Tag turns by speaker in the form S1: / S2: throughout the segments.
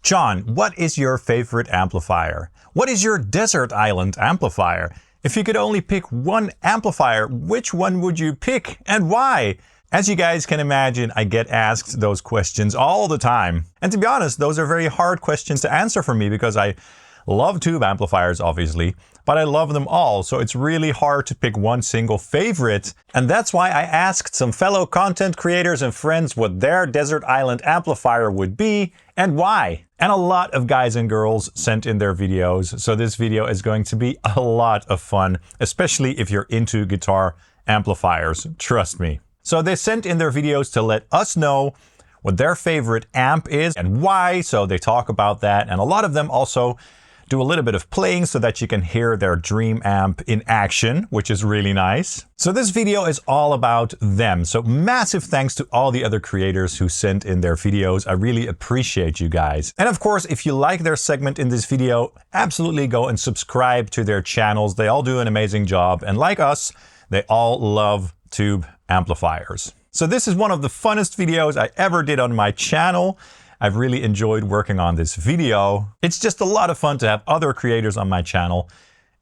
S1: John, what is your favorite amplifier? What is your desert island amplifier? If you could only pick one amplifier, which one would you pick and why? As you guys can imagine, I get asked those questions all the time. And to be honest, those are very hard questions to answer for me because I love tube amplifiers, obviously, but I love them all, so it's really hard to pick one single favorite. And that's why I asked some fellow content creators and friends what their desert island amplifier would be and why. And a lot of guys and girls sent in their videos, so this video is going to be a lot of fun, especially if you're into guitar amplifiers, trust me. So they sent in their videos to let us know what their favorite amp is and why, so they talk about that, and a lot of them also do a little bit of playing so that you can hear their dream amp in action, which is really nice. So this video is all about them. So massive thanks to all the other creators who sent in their videos. I really appreciate you guys. And of course, if you like their segment in this video, absolutely go and subscribe to their channels. They all do an amazing job. And like us, they all love tube amplifiers. So this is one of the funnest videos I ever did on my channel. I've really enjoyed working on this video. It's just a lot of fun to have other creators on my channel,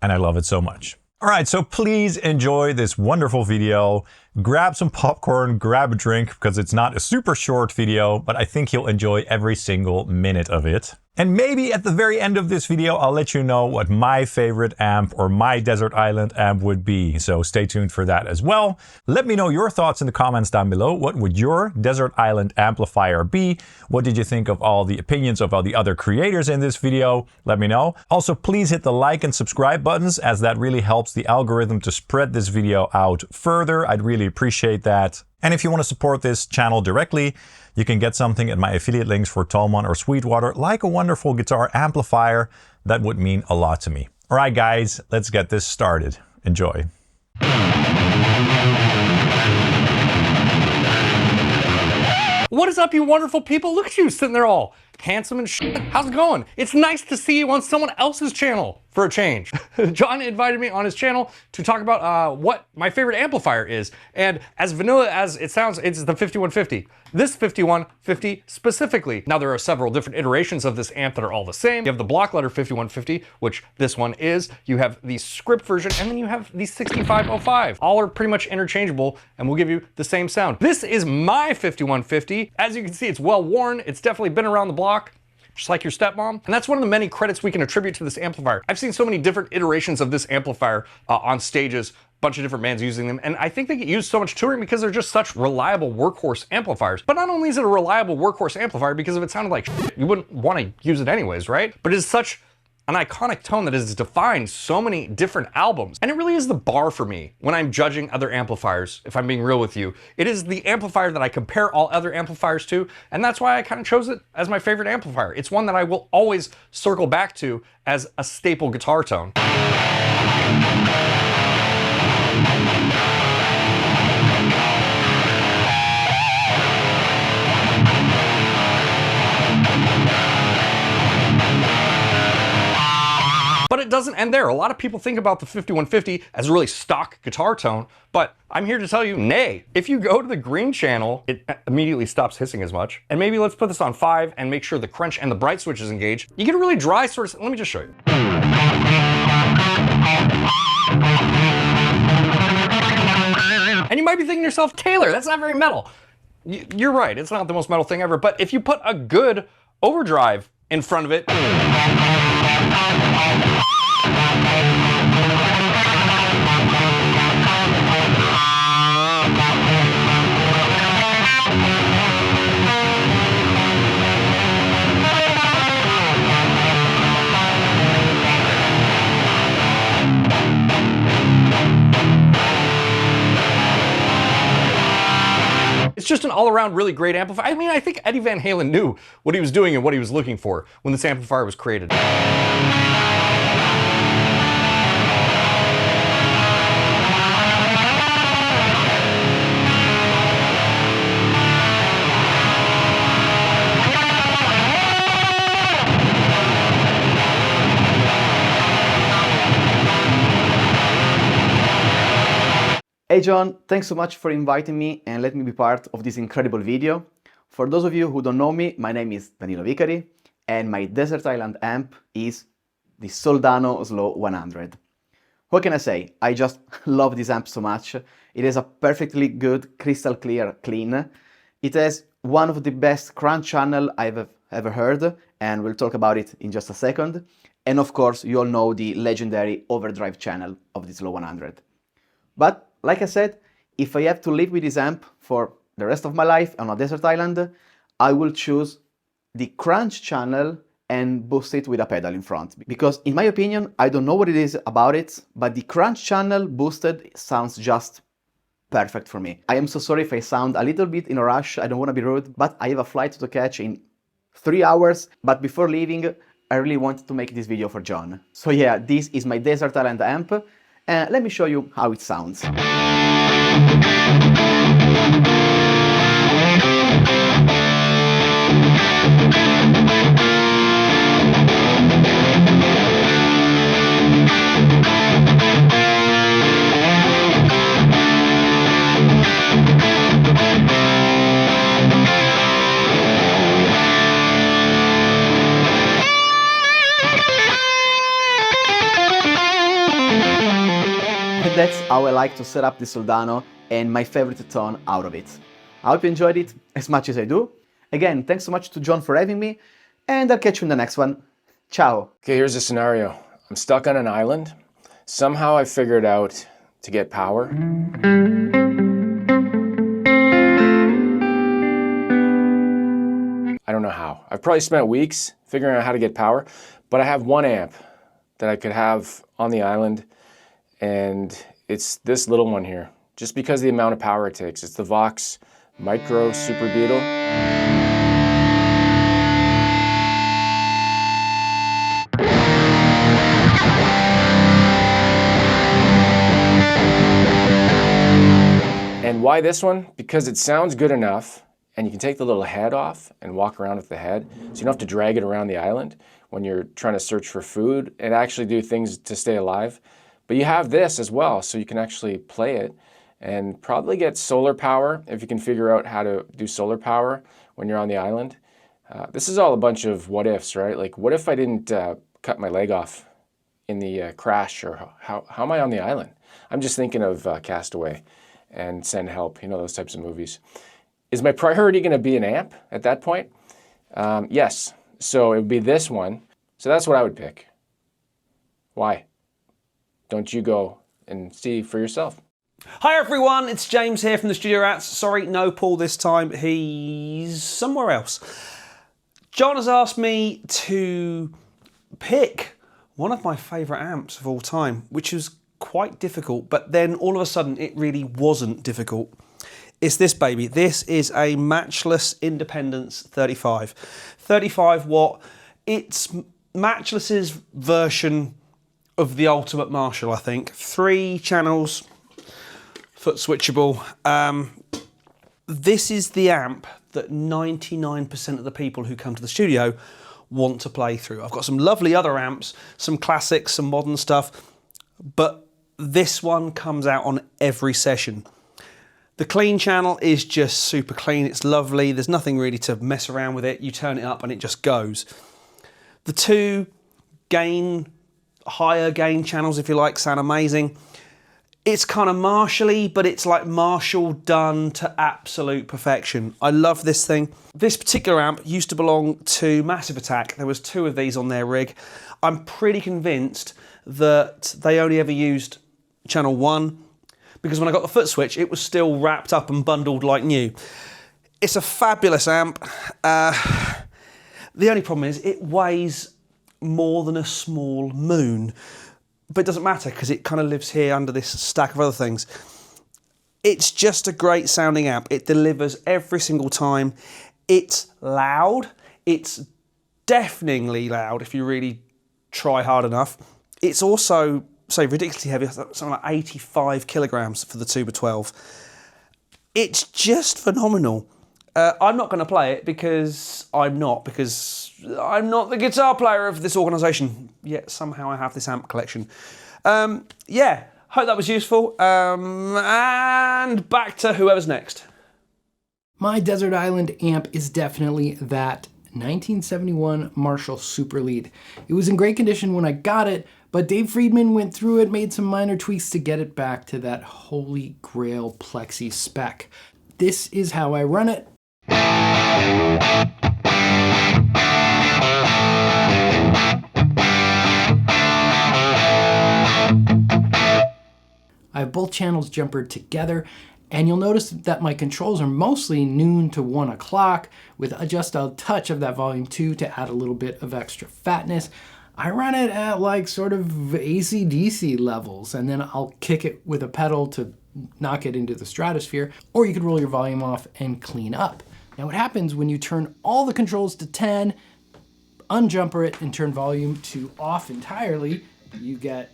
S1: and I love it so much. All right, so please enjoy this wonderful video. Grab some popcorn, grab a drink, because it's not a super short video, but I think you'll enjoy every single minute of it. And maybe at the very end of this video, I'll let you know what my favorite amp or my desert island amp would be. So stay tuned for that as well. Let me know your thoughts in the comments down below. What would your desert island amplifier be? What did you think of all the opinions of all the other creators in this video? Let me know. Also, please hit the like and subscribe buttons, as that really helps the algorithm to spread this video out further. I'd really appreciate that. And if you want to support this channel directly, you can get something at my affiliate links for Talman or Sweetwater, like a wonderful guitar amplifier. That would mean a lot to me. All right, guys, let's get this started. Enjoy.
S2: What is up, you wonderful people? Look at you sitting there all handsome and shit. How's it going? It's nice to see you on someone else's channel for a change. John invited me on his channel to talk about what my favorite amplifier is. And as vanilla as it sounds, it's the 5150. This 5150 specifically. Now there are several different iterations of this amp that are all the same. You have the block letter 5150, which this one is. You have the script version, and then you have the 6505. All are pretty much interchangeable and will give you the same sound. This is my 5150. As you can see, it's well worn. It's definitely been around the block, just like your stepmom. And that's one of the many credits we can attribute to this amplifier. I've seen so many different iterations of this amplifier on stages, bunch of different bands using them, and I think they get used so much touring because they're just such reliable workhorse amplifiers. But not only is it a reliable workhorse amplifier, because if it sounded like shit, you wouldn't want to use it anyways, right? But it is such an iconic tone that has defined so many different albums. And it really is the bar for me when I'm judging other amplifiers, if I'm being real with you. It is the amplifier that I compare all other amplifiers to, and that's why I kind of chose it as my favorite amplifier. It's one that I will always circle back to as a staple guitar tone. But it doesn't end there. A lot of people think about the 5150 as a really stock guitar tone, but I'm here to tell you, nay. If you go to the green channel, it immediately stops hissing as much. And maybe let's put this on 5 and make sure the crunch and the bright switch is engaged. You get a really dry sort of, let me just show you. And you might be thinking to yourself, Taylor, that's not very metal. You're right, it's not the most metal thing ever, but if you put a good overdrive in front of it, it's just an all-around really great amplifier. I mean, I think Eddie Van Halen knew what he was doing and what he was looking for when this amplifier was created.
S3: Hey John, thanks so much for inviting me and letting me be part of this incredible video. For those of you who don't know me, my name is DaniloVicari, and my Desert Island amp is the Soldano Slow 100. What can I say? I just love this amp so much. It has a perfectly good, crystal clear clean. It has one of the best crunch channel I've ever heard, and we'll talk about it in just a second. And of course, you all know the legendary overdrive channel of the Slow 100. But like I said, if I have to live with this amp for the rest of my life on a desert island, I will choose the crunch channel and boost it with a pedal in front. Because in my opinion, I don't know what it is about it, but the crunch channel boosted sounds just perfect for me. I am so sorry if I sound a little bit in a rush, I don't want to be rude, but I have a flight to catch in 3 hours. But before leaving, I really wanted to make this video for John. So yeah, this is my Desert Island amp, and let me show you how it sounds. That's how I like to set up the Soldano and my favorite tone out of it. I hope you enjoyed it as much as I do. Again, thanks so much to John for having me, and I'll catch you in the next one. Ciao!
S4: Okay, here's a scenario. I'm stuck on an island. Somehow I figured out to get power. I don't know how. I've probably spent weeks figuring out how to get power, but I have one amp that I could have on the island, and it's this little one here, just because of the amount of power it takes. It's the Vox Micro Super Beetle. And why this one? Because it sounds good enough, and you can take the little head off and walk around with the head, so you don't have to drag it around the island when you're trying to search for food and actually do things to stay alive. But you have this as well, so you can actually play it and probably get solar power if you can figure out how to do solar power when you're on the island. This is all a bunch of what ifs, right? Like, what if I didn't cut my leg off in the crash, or how am I on the island? I'm just thinking of Castaway and Send Help, you know, those types of movies. Is my priority going to be an amp at that point? Yes. So it would be this one. So that's what I would pick. Why? Don't you go and see for yourself?
S5: Hi everyone, it's James here from the Studio Rats. Sorry, no Paul this time. He's somewhere else. John has asked me to pick one of my favourite amps of all time, which was quite difficult, but then all of a sudden it really wasn't difficult. It's this baby. This is a Matchless Independence 35. 35 watt. It's Matchless's version of the Ultimate Marshall, I think. 3 channels, foot switchable. This is the amp that 99% of the people who come to the studio want to play through. I've got some lovely other amps, some classics, some modern stuff, but this one comes out on every session. The clean channel is just super clean. It's lovely. There's nothing really to mess around with it. You turn it up and it just goes. The 2 higher gain channels, if you like, sound amazing. It's kind of Marshall-y, but it's like Marshall done to absolute perfection. I love this thing. This particular amp used to belong to Massive Attack. There was 2 of these on their rig. I'm pretty convinced that they only ever used channel 1, because when I got the foot switch, it was still wrapped up and bundled like new. It's a fabulous amp. The only problem is it weighs more than a small moon, but it doesn't matter because it kind of lives here under this stack of other things. It's just a great sounding amp. It delivers every single time. It's loud. It's deafeningly loud if you really try hard enough. It's also so ridiculously heavy, something like 85 kilograms for the Tuba 12. It's just phenomenal. I'm not going to play it because I'm not the guitar player of this organisation, yet somehow I have this amp collection. Yeah, hope that was useful. And back to whoever's next.
S6: My Desert Island amp is definitely that 1971 Marshall Super Lead. It was in great condition when I got it, but Dave Friedman went through it, made some minor tweaks to get it back to that holy grail plexi spec. This is how I run it. I have both channels jumpered together, and you'll notice that my controls are mostly noon to 1 o'clock with just a touch of that volume 2 to add a little bit of extra fatness. I run it at like sort of AC/DC levels, and then I'll kick it with a pedal to knock it into the stratosphere, or you could roll your volume off and clean up. Now what happens when you turn all the controls to 10, unjumper it, and turn volume to off entirely, you get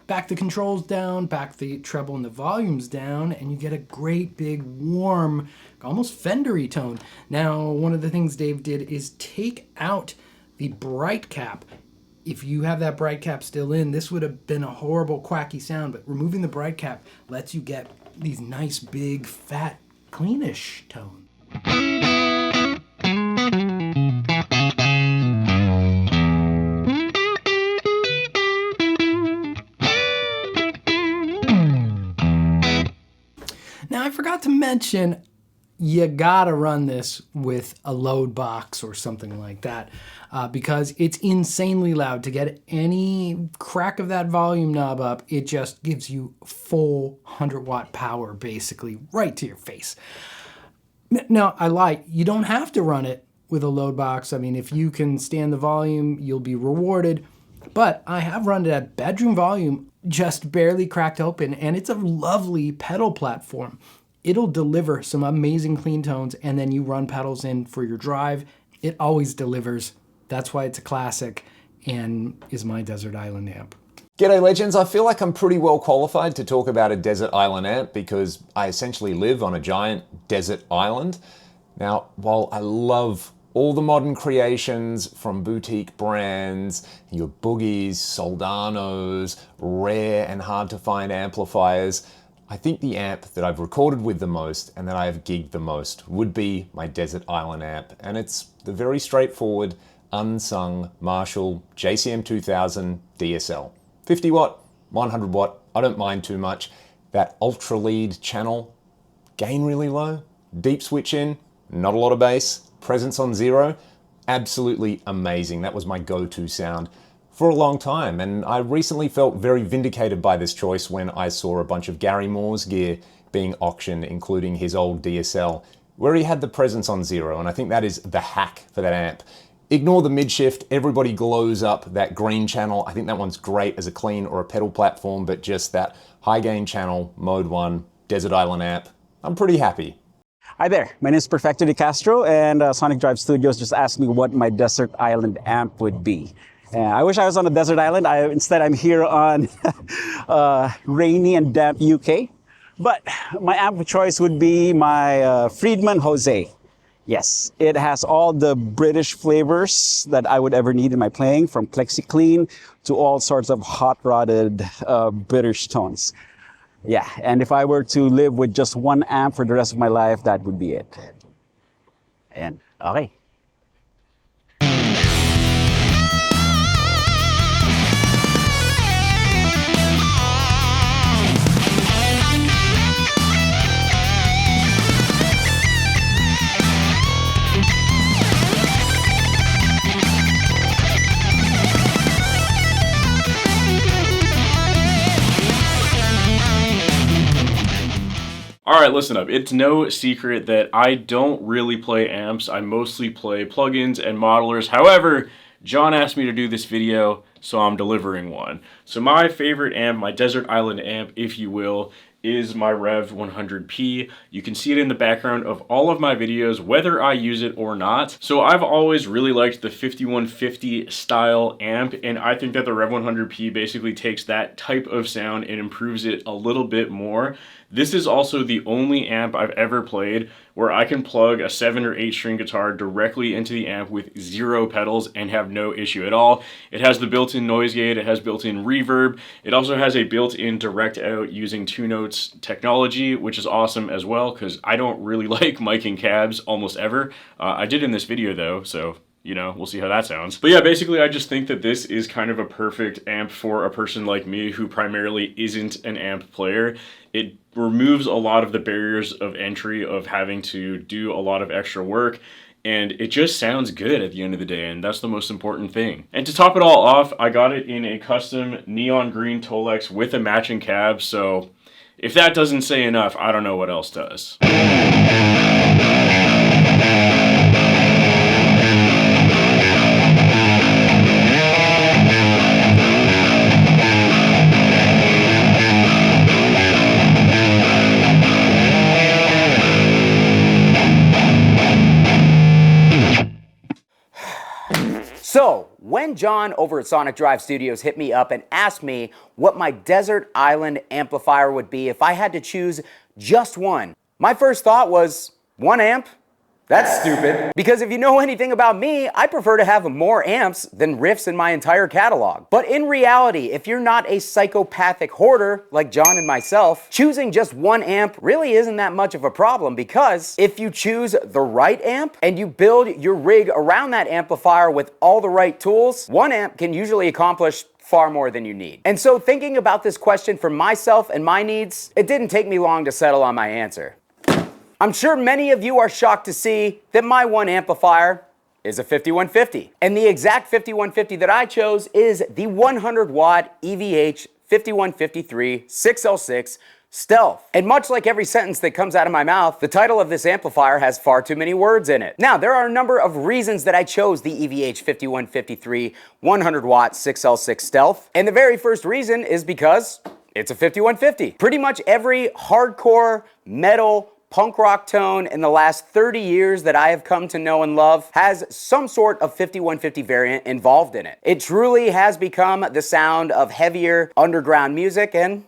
S6: back the controls down, back the treble and the volumes down, and you get a great big warm, almost Fendery tone. Now, one of the things Dave did is take out the bright cap. If you have that bright cap still in, this would have been a horrible quacky sound, but removing the bright cap lets you get these nice big fat cleanish tones. Now I forgot to mention, you gotta run this with a load box or something like that because it's insanely loud. To get any crack of that volume knob up, it just gives you full 100-watt power basically right to your face. Now, I lie, you don't have to run it with a load box. I mean, if you can stand the volume, you'll be rewarded. But I have run it at bedroom volume, just barely cracked open, and it's a lovely pedal platform. It'll deliver some amazing clean tones, and then you run pedals in for your drive. It always delivers. That's why it's a classic and is my desert island amp.
S1: G'day legends, I feel like I'm pretty well qualified to talk about a desert island amp because I essentially live on a giant desert island. Now, while I love all the modern creations from boutique brands, your Boogies, Soldanos, rare and hard to find amplifiers, I think the amp that I've recorded with the most and that I have gigged the most would be my Desert Island amp. And it's the very straightforward, unsung Marshall JCM 2000 DSL. 50 watt, 100 watt, I don't mind too much. That ultra lead channel, gain really low, deep switch in, not a lot of bass, presence on 0, absolutely amazing. That was my go-to sound for a long time, and I recently felt very vindicated by this choice when I saw a bunch of Gary Moore's gear being auctioned, including his old DSL, where he had the presence on 0, and I think that is the hack for that amp. Ignore the mid-shift, everybody glows up that green channel. I think that one's great as a clean or a pedal platform, but just that high gain channel, mode 1, Desert Island amp, I'm pretty happy.
S7: Hi there, my name is PerfectoDeCastro, and Sonic Drive Studios just asked me what my Desert Island amp would be. I wish I was on a desert island. Instead, I'm here on rainy and damp UK. But my amp of choice would be my Friedman Jose. Yes, it has all the British flavors that I would ever need in my playing, from plexi clean to all sorts of hot-rodded British tones. Yeah, and if I were to live with just one amp for the rest of my life, that would be it. And okay.
S8: Alright, listen up. It's no secret that I don't really play amps. I mostly play plugins and modelers. However, John asked me to do this video, so I'm delivering one. So my favorite amp, my Desert Island amp, if you will, is my Rev 100P. You can see it in the background of all of my videos, whether I use it or not. So I've always really liked the 5150 style amp, and I think that the Rev 100P basically takes that type of sound and improves it a little bit more. This is also the only amp I've ever played where I can plug a 7 or 8 string guitar directly into the amp with 0 pedals and have no issue at all. It has the built-in noise gate, it has built-in reverb, it also has a built-in direct out using 2-notes technology, which is awesome as well because I don't really like miking cabs almost ever. I did in this video though, so you know, we'll see how that sounds. But yeah, basically I just think that this is kind of a perfect amp for a person like me who primarily isn't an amp player. It removes a lot of the barriers of entry of having to do a lot of extra work, and it just sounds good at the end of the day, and that's the most important thing. And to top it all off, I got it in a custom neon green Tolex with a matching cab, so if that doesn't say enough, I don't know what else does.
S9: So, when John over at Sonic Drive Studios hit me up and asked me what my desert island amplifier would be if I had to choose just one, my first thought was, one amp? That's stupid. Because if you know anything about me, I prefer to have more amps than riffs in my entire catalog. But in reality, if you're not a psychopathic hoarder like John and myself, choosing just one amp really isn't that much of a problem, because if you choose the right amp and you build your rig around that amplifier with all the right tools, one amp can usually accomplish far more than you need. And so thinking about this question for myself and my needs, it didn't take me long to settle on my answer. I'm sure many of you are shocked to see that my one amplifier is a 5150. And the exact 5150 that I chose is the 100 watt EVH 5153 6L6 Stealth. And much like every sentence that comes out of my mouth, the title of this amplifier has far too many words in it. Now, there are a number of reasons that I chose the EVH 5153 100 watt 6L6 Stealth. And the very first reason is because it's a 5150. Pretty much every hardcore, metal, punk rock tone in the last 30 years that I have come to know and love has some sort of 5150 variant involved in it. It truly has become the sound of heavier underground music, and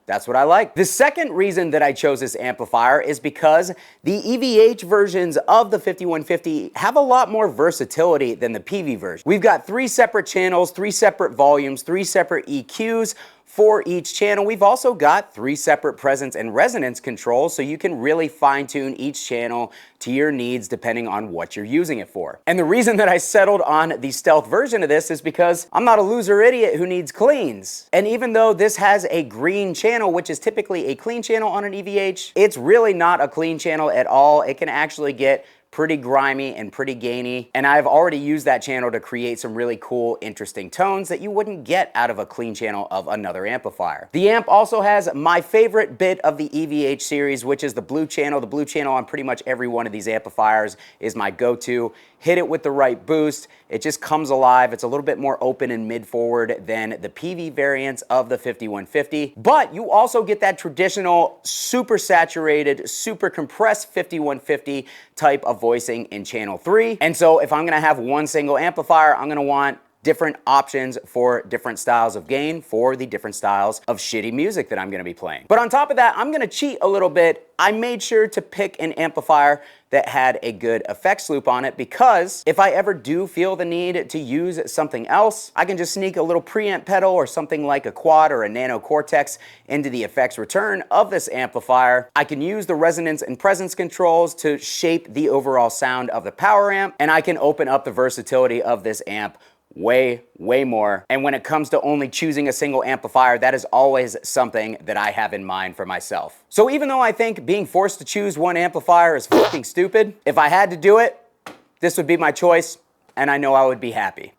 S9: that's what I like. The second reason that I chose this amplifier is because the EVH versions of the 5150 have a lot more versatility than the PV version. We've got 3 separate channels, 3 separate volumes, 3 separate EQs for each channel. We've also got 3 separate presence and resonance controls, so you can really fine-tune each channel to your needs depending on what you're using it for. And the reason that I settled on the Stealth version of this is because I'm not a loser idiot who needs cleans. And even though this has a green channel, which is typically a clean channel on an EVH, it's really not a clean channel at all. It can actually get pretty grimy and pretty gainy, and I've already used that channel to create some really cool, interesting tones that you wouldn't get out of a clean channel of another amplifier. The amp also has my favorite bit of the EVH series, which is the blue channel. The blue channel on pretty much every one of these amplifiers is my go-to. Hit it with the right boost, it just comes alive. It's a little bit more open and mid-forward than the PV variants of the 5150, but you also get that traditional, super saturated, super compressed 5150 type of voicing in channel 3. And so if I'm gonna have one single amplifier, I'm gonna want different options for different styles of gain for the different styles of shitty music that I'm gonna be playing. But on top of that, I'm gonna cheat a little bit. I made sure to pick an amplifier that had a good effects loop on it, because if I ever do feel the need to use something else, I can just sneak a little preamp pedal or something like a quad or a nano cortex into the effects return of this amplifier. I can use the resonance and presence controls to shape the overall sound of the power amp, and I can open up the versatility of this amp way more. And when it comes to only choosing a single amplifier, that is always something that I have in mind for myself. So even though I think being forced to choose one amplifier is fucking stupid, if I had to do it, this would be my choice, and I know I would be happy.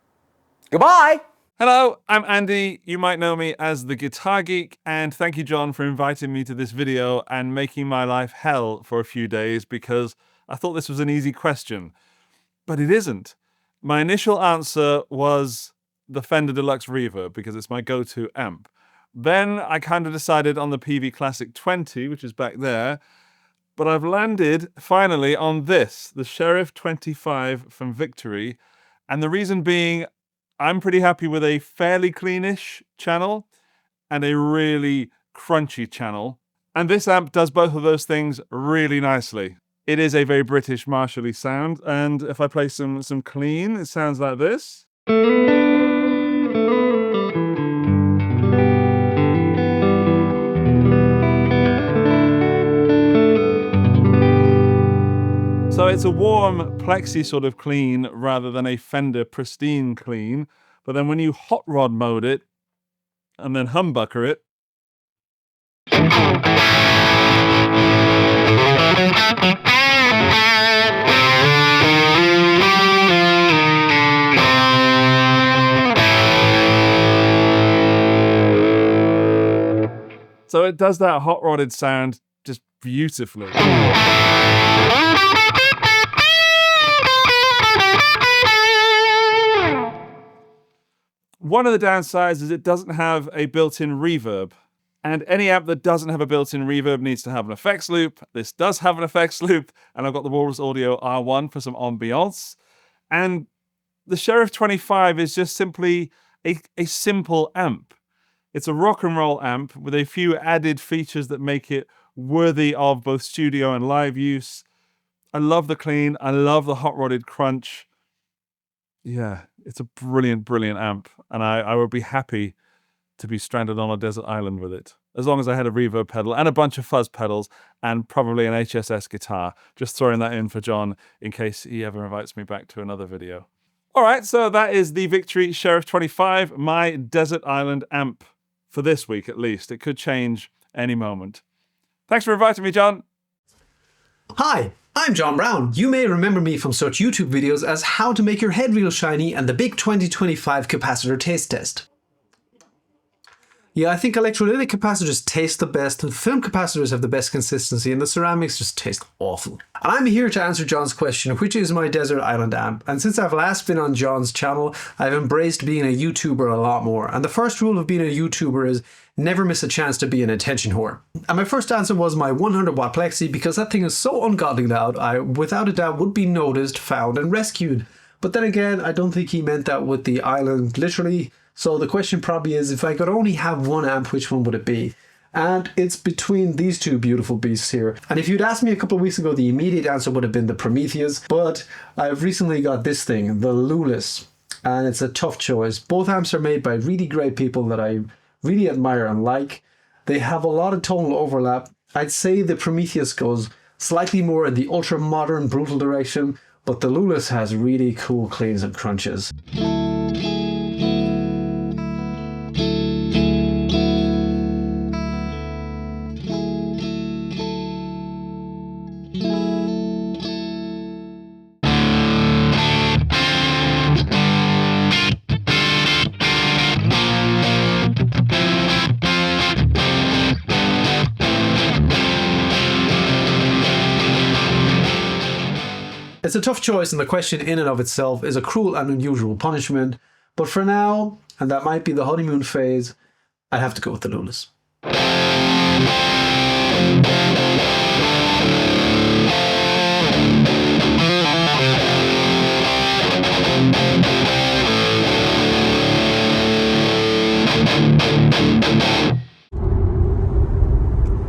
S9: Goodbye!
S10: Hello, I'm Andy. You might know me as the Guitar Geek, and thank you, John, for inviting me to this video and making my life hell for a few days, because I thought this was an easy question, but it isn't. My initial answer was the Fender Deluxe Reverb, because it's my go-to amp. Then I kind of decided on the PV Classic 20, which is back there, but I've landed finally on this, the Sheriff 25 from Victory, and the reason being, I'm pretty happy with a fairly cleanish channel and a really crunchy channel. And this amp does both of those things really nicely. It is a very British martially sound, and if I play some clean, it sounds like this. So it's a warm plexi sort of clean rather than a Fender pristine clean. But then when you hot rod mode it and then humbucker it, so it does that hot rodded sound just beautifully. One of the downsides is it doesn't have a built-in reverb. And any amp that doesn't have a built-in reverb needs to have an effects loop. This does have an effects loop, and I've got the Walrus Audio R1 for some ambiance. And the Sheriff 25 is just simply a simple amp. It's a rock and roll amp with a few added features that make it worthy of both studio and live use. I love the clean. I love the hot-rodded crunch. Yeah, it's a brilliant, brilliant amp, and I would be happy to be stranded on a desert island with it, as long as I had a reverb pedal and a bunch of fuzz pedals and probably an HSS guitar. Just throwing that in for John in case he ever invites me back to another video. All right, so that is the Victory Sheriff 25, my desert island amp for this week at least. It could change any moment. Thanks for inviting me, John.
S11: Hi, I'm John Brown. You may remember me from such YouTube videos as How to Make Your Head Real Shiny and the Big 2025 Capacitor Taste Test. Yeah, I think electrolytic capacitors taste the best, and film capacitors have the best consistency, and the ceramics just taste awful. And I'm here to answer John's question, which is my desert island amp. And since I've last been on John's channel, I've embraced being a YouTuber a lot more. And the first rule of being a YouTuber is never miss a chance to be an attention whore. And my first answer was my 100 watt plexi, because that thing is so ungodly loud, I without a doubt would be noticed, found and rescued. But then again, I don't think he meant that with the island literally. So the question probably is, if I could only have one amp, which one would it be? And it's between these two beautiful beasts here. And if you'd asked me a couple of weeks ago, the immediate answer would have been the Prometheus. But I've recently got this thing, the Lulis. And it's a tough choice. Both amps are made by really great people that I really admire and like. They have a lot of tonal overlap. I'd say the Prometheus goes slightly more in the ultra-modern, brutal direction. But the Lulis has really cool cleans and crunches. It's a tough choice, and the question in and of itself is a cruel and unusual punishment, but for now, and that might be the honeymoon phase, I'd have to go with the Lulis.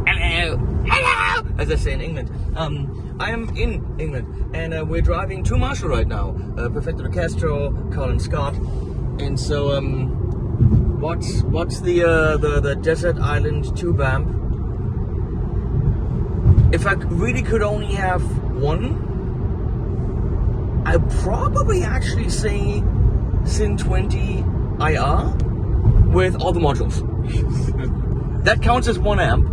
S12: Hello! As I say in England. I am in England, and we're driving to Marshall right now. PerfectoDeCastro, Colin Scott. And so, what's the Desert Island tube amp? If I really could only have one, I'd probably actually say Sin 20 IR with all the modules. That counts as one amp,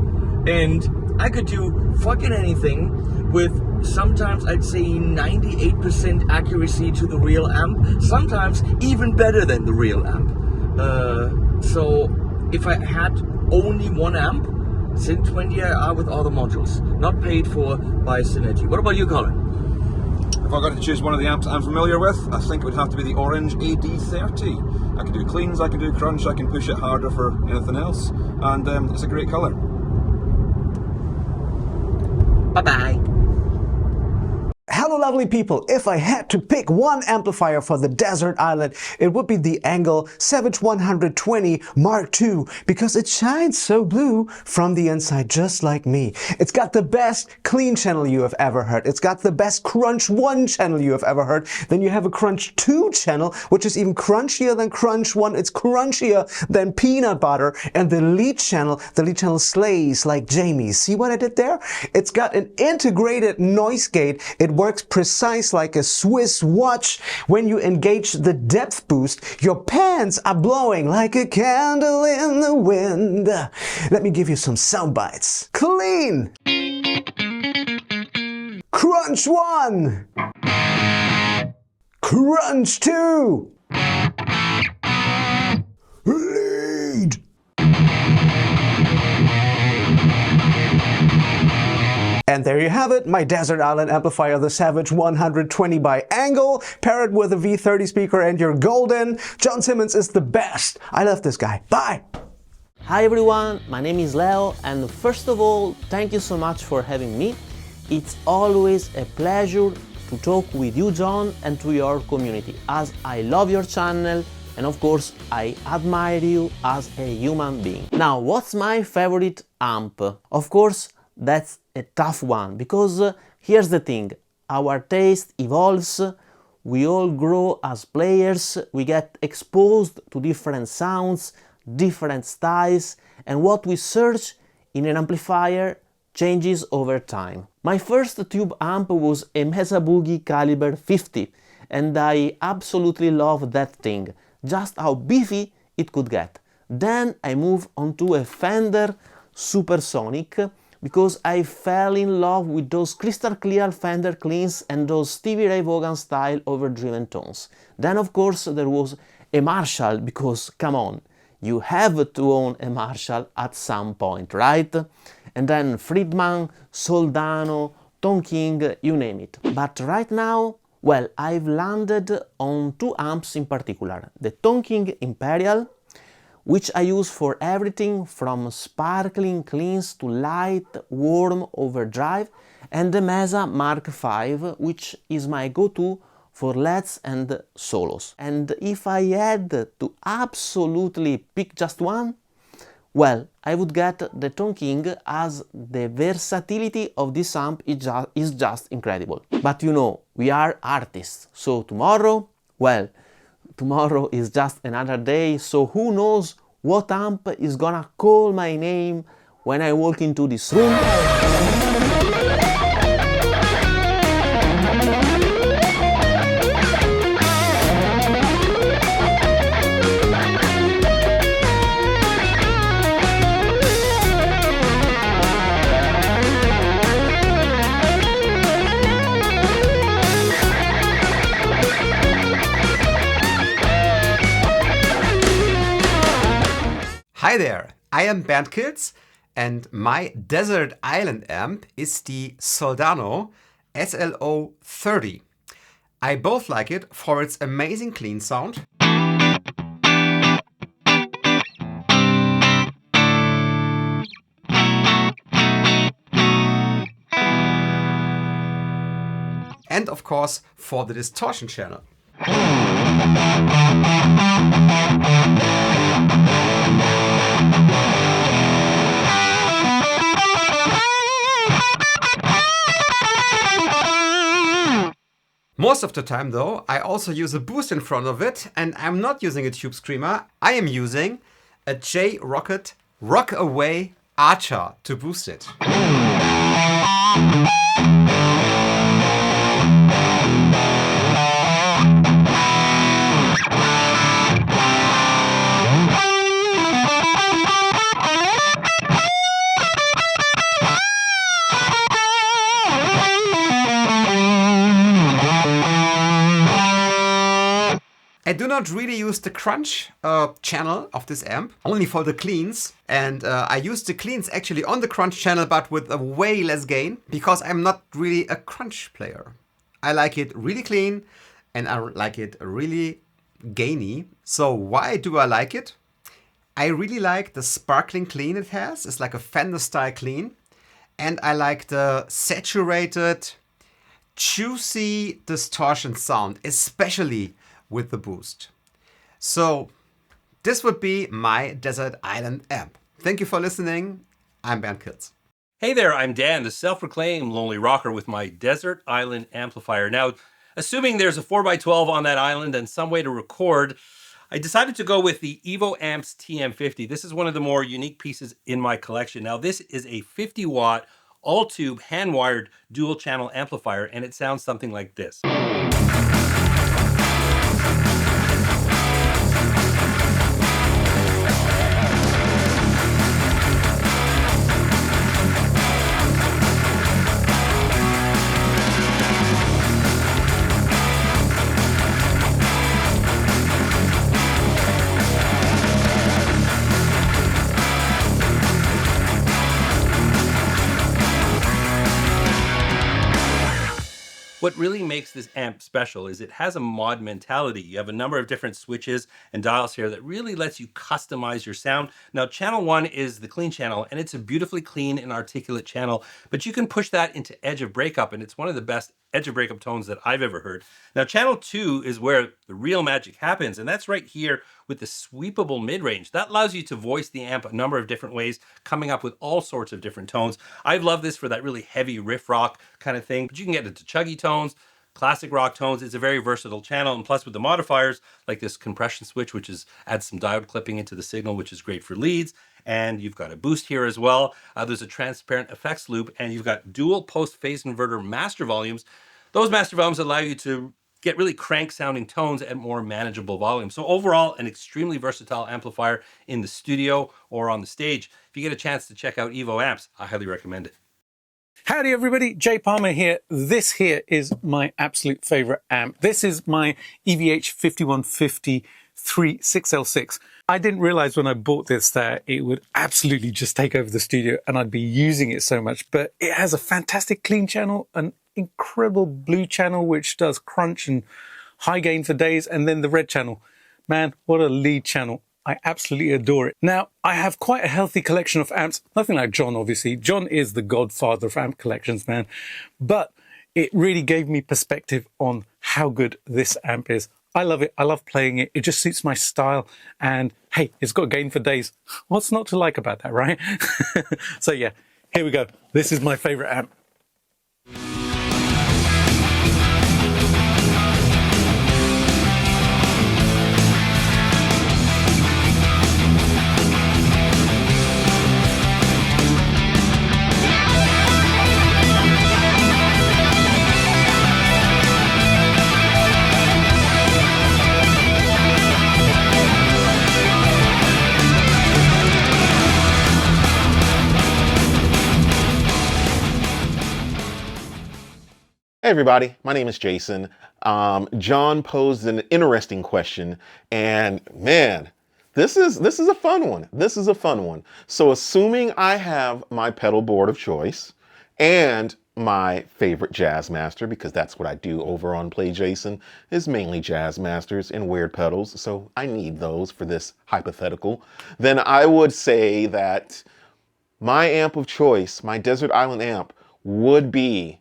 S12: and I could do fucking anything with sometimes I'd say 98% accuracy to the real amp, sometimes even better than the real amp. So if I had only one amp, Sin 20 IR with all the modules, not paid for by Synergy. What about you, Colin?
S13: If I got to choose one of the amps I'm familiar with, I think it would have to be the Orange AD30. I can do cleans, I can do crunch, I can push it harder for anything else, and it's a great colour.
S12: Bye-bye.
S5: Hello
S14: lovely people, if I had to pick one amplifier for the desert island, it would be the Angle Savage 120 Mark II, because it shines so blue from the inside, just like me. It's got the best clean channel you have ever heard. It's got the best Crunch 1 channel you have ever heard. Then you have a Crunch 2 channel, which is even crunchier than Crunch 1. It's crunchier than peanut butter. And the lead channel slays like Jamie's. See what I did there? It's got an integrated noise gate. It works precise like a Swiss watch. When you engage the depth boost, your pants are blowing like a candle in the wind. Let me give you some sound bites. Clean! Crunch 1! Crunch 2! Lead! And there you have it, my desert island amplifier, the Savage 120 by Angle, paired with a V30 speaker, and you're golden. John Simmons is the best. I love this guy. Bye!
S15: Hi everyone, my name is Leo, and first of all, thank you so much for having me. It's always a pleasure to talk with you, John, and to your community, as I love your channel and of course I admire you as a human being. Now, what's my favorite amp? Of course, that's a tough one, because here's the thing, our taste evolves, we all grow as players, we get exposed to different sounds, different styles, and what we search in an amplifier changes over time. My first tube amp was a Mesa Boogie Caliber 50, and I absolutely loved that thing, just how beefy it could get. Then I moved on to a Fender Supersonic, because I fell in love with those crystal clear Fender cleans and those Stevie Ray Vaughan style overdriven tones. Then of course there was a Marshall, because come on, you have to own a Marshall at some point, right? And then Friedman, Soldano, Tone King, you name it. But right now, well, I've landed on two amps in particular. The Tone King Imperial, which I use for everything from sparkling cleans to light, warm overdrive, and the Mesa Mark V, which is my go-to for leads and solos. And if I had to absolutely pick just one, well, I would get the Tone King, as the versatility of this amp is just incredible. But you know, we are artists, so tomorrow, well, tomorrow is just another day, so who knows what amp is gonna call my name when I walk into this room.
S16: Hi there, I am BerndKiltz, and my desert island amp is the Soldano SLO30. I both like it for its amazing clean sound, and of course for the distortion channel. Most of the time though, I also use a boost in front of it, and I'm not using a tube screamer, I am using a J-Rocket Rockaway Archer to boost it. I do not really use the crunch channel of this amp, only for the cleans. And I use the cleans actually on the crunch channel, but with a way less gain, because I'm not really a crunch player. I like it really clean and I like it really gainy. So why do I like it? I really like the sparkling clean it has. It's like a Fender style clean. And I like the saturated, juicy distortion sound, especially with the boost. So this would be my Desert Island amp. Thank you for listening. I'm BaritoneGoatStudio.
S2: Hey there, I'm Dan, the self-proclaimed lonely rocker with my Desert Island amplifier. Now, assuming there's a 4x12 on that island and some way to record, I decided to go with the Evo Amps TM50. This is one of the more unique pieces in my collection. Now, this is a 50-watt, all-tube, hand-wired, dual-channel amplifier, and it sounds something like this. What really makes this amp special is it has a mod mentality. You have a number of different switches and dials here that really lets you customize your sound. Now, channel 1 is the clean channel, and it's a beautifully clean and articulate channel, but you can push that into edge of breakup, and it's one of the best edge of breakup tones that I've ever heard. Now, channel 2 is where the real magic happens, and that's right here with the sweepable mid-range. That allows you to voice the amp a number of different ways, coming up with all sorts of different tones. I've loved this for that really heavy riff rock kind of thing, but you can get into chuggy tones, classic rock tones. It's a very versatile channel, and plus with the modifiers, like this compression switch, which adds some diode clipping into the signal, which is great for leads. And you've got a boost here as well. There's a transparent effects loop, and you've got dual post-phase converter master volumes. Those master volumes allow you to get really crank sounding tones at more manageable volumes. So overall, an extremely versatile amplifier in the studio or on the stage. If you get a chance to check out Evo Amps, I highly recommend it.
S17: Howdy everybody, Jay Palmer here. This here is my absolute favorite amp. This is my EVH5150 6L6. I didn't realize when I bought this that it would absolutely just take over the studio and I'd be using it so much, but it has a fantastic clean channel, an incredible blue channel which does crunch and high gain for days, and then the red channel. Man, what a lead channel. I absolutely adore it. Now, I have quite a healthy collection of amps. Nothing like John, obviously. John is the godfather of amp collections, man. But it really gave me perspective on how good this amp is. I love it. I love playing it. It just suits my style. And hey, it's got gain for days. What's not to like about that, right? So yeah, here we go. This is my favorite amp.
S18: Hey everybody, my name is Jason. John posed an interesting question, and man, this is a fun one. This is a fun one. So assuming I have my pedal board of choice and my favorite jazz master, because that's what I do over on Play Jason, is mainly jazz masters and weird pedals, so I need those for this hypothetical, then I would say that my amp of choice, my Desert Island amp, would be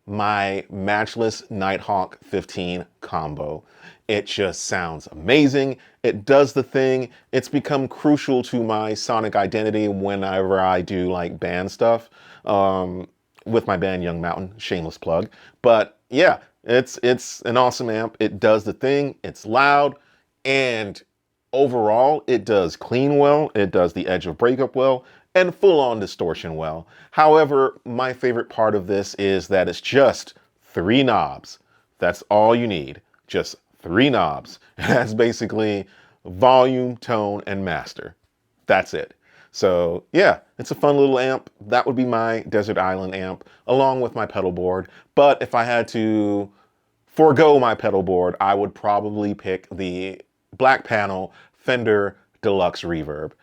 S18: my matchless Nighthawk 15 combo. It just sounds amazing. It does the thing. It's become crucial to my sonic identity whenever I do like band stuff with my band Young Mountain, shameless plug. But yeah, it's an awesome amp. It does the thing. It's loud, and overall it does clean well. It does the edge of breakup well, and full-on distortion well. However, my favorite part of this is that it's just 3 knobs. That's all you need, just 3 knobs. That's basically volume, tone, and master. That's it. So yeah, it's a fun little amp. That would be my Desert Island amp, along with my pedal board. But if I had to forego my pedal board, I would probably pick the Black Panel Fender Deluxe Reverb.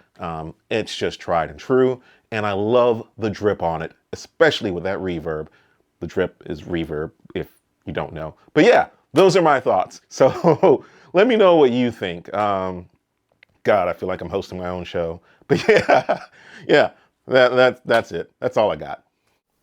S18: It's just tried and true, and I love the drip on it, especially with that reverb. The drip is reverb, if you don't know. But yeah, those are my thoughts. So let me know what you think. God, I feel like I'm hosting my own show. But yeah, that's it. That's all I got.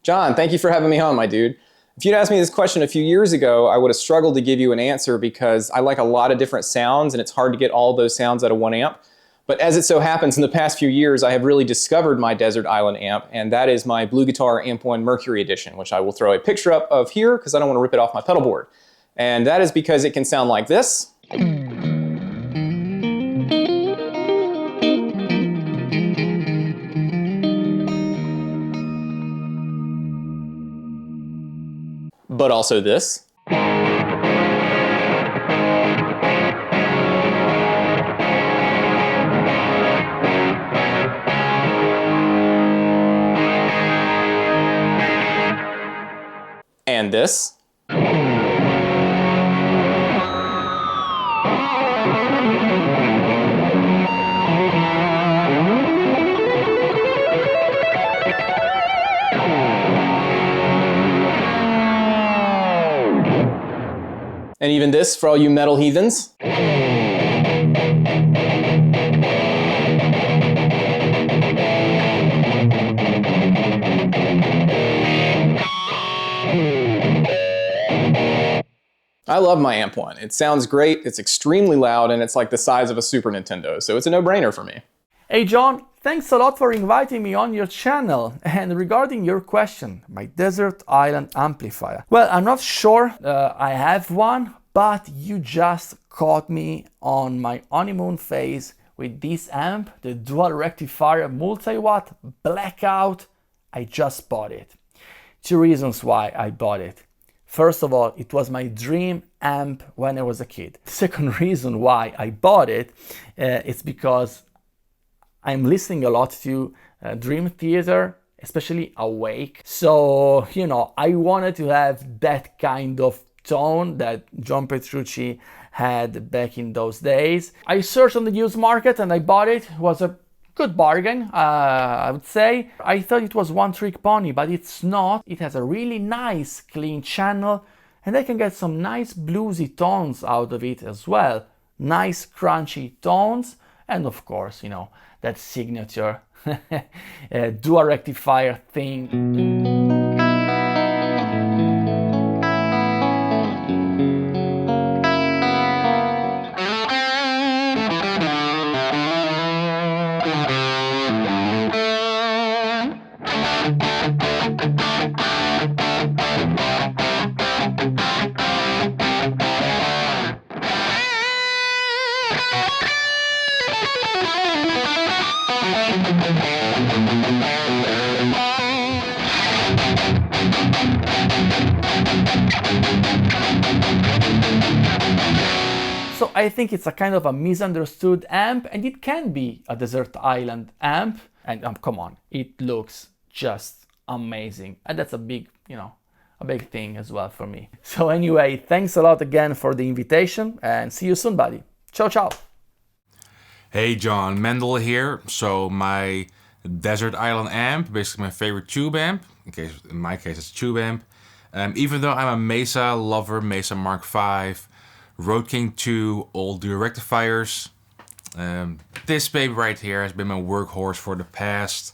S19: John, thank you for having me on, my dude. If you'd asked me this question a few years ago, I would have struggled to give you an answer because I like a lot of different sounds and it's hard to get all those sounds out of one amp. But as it so happens, in the past few years, I have really discovered my Desert Island amp, and that is my Blue Guitar Amp 1 Mercury Edition, which I will throw a picture up of here because I don't want to rip it off my pedal board. And that is because it can sound like this. But also this. And this. And even this for all you metal heathens. I love my Amp 1. It sounds great, it's extremely loud, and it's like the size of a Super Nintendo, so it's a no-brainer for me.
S20: Hey John, thanks a lot for inviting me on your channel. And regarding your question, my Desert Island amplifier. Well, I'm not sure I have one, but you just caught me on my honeymoon phase with this amp, the Dual Rectifier Multi-Watt Blackout. I just bought it. Two reasons why I bought it. First of all, it was my dream amp when I was a kid. Second reason why I bought it is because I'm listening a lot to Dream Theater, especially Awake. So, you know, I wanted to have that kind of tone that John Petrucci had back in those days. I searched on the used market and I bought it. It was a good bargain, I would say. I thought it was one trick pony, but it's not. It has a really nice clean channel and I can get some nice bluesy tones out of it as well. Nice crunchy tones and of course, you know, that signature dual rectifier thing. So I think it's a kind of a misunderstood amp, and it can be a Desert Island amp. And come on, it looks just amazing. And that's a big, you know, a big thing as well for me. So anyway, thanks a lot again for the invitation and see you soon, buddy. Ciao, ciao.
S21: Hey John, Mendel here. So my Desert Island amp, basically my favorite tube amp. In my case, it's a tube amp. Even though I'm a Mesa lover, Mesa Mark V, Road King 2, old dual rectifiers. This baby right here has been my workhorse for the past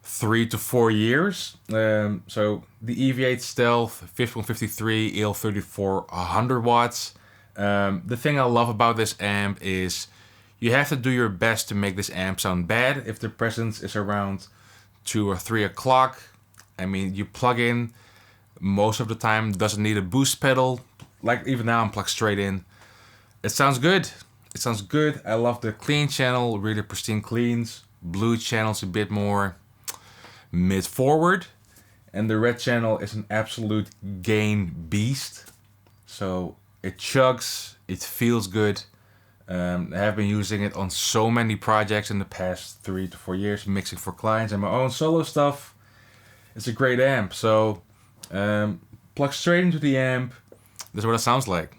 S21: 3 to 4 years. So the EV8 Stealth 5153 EL34 100 watts. The thing I love about this amp is you have to do your best to make this amp sound bad if the presence is around 2 or 3 o'clock. I mean, you plug in, most of the time doesn't need a boost pedal. Like even now I'm plugged straight in. It sounds good. It sounds good. I love the clean channel, really pristine cleans. Blue channel's a bit more mid-forward. And the red channel is an absolute gain beast. So it chugs, it feels good. I have been using it on so many projects in the past 3 to 4 years, mixing for clients and my own solo stuff. It's a great amp. So plug straight into the amp. This is what it sounds like.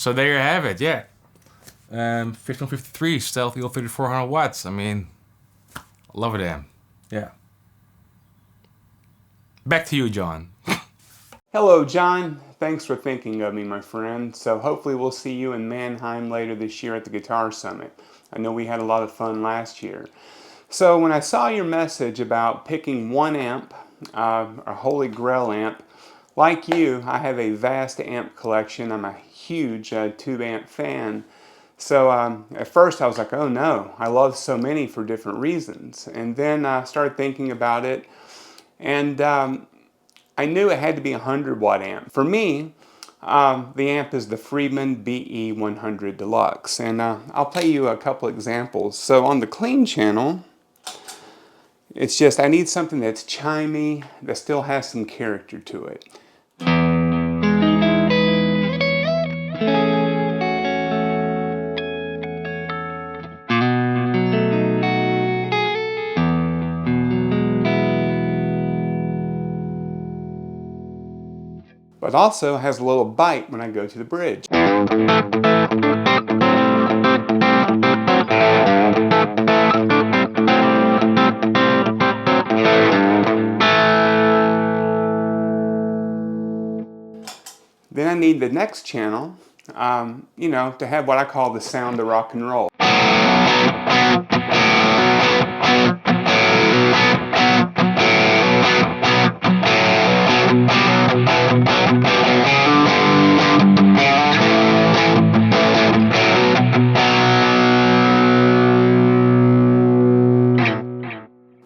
S21: So there you have it, yeah. 1553 stealthy 3400 watts. I mean, love it, amp. Yeah. Back to you, John.
S3: Hello, John. Thanks for thinking of me, my friend. So hopefully we'll see you in Mannheim later this year at the Guitar Summit. I know we had a lot of fun last year. So when I saw your message about picking one amp, a Holy Grail amp, like you, I have a vast amp collection. I'm a huge tube amp fan. So at first I was like, oh no, I love so many for different reasons. And then I started thinking about it, and I knew it had to be a 100-watt amp. For me, the amp is the Friedman BE100 Deluxe, and I'll play you a couple examples. So on the clean channel, it's just, I need something that's chimey, that still has some character to it. But also has a little bite when I go to the bridge. Then I need the next channel, you know, to have what I call the sound of rock and roll.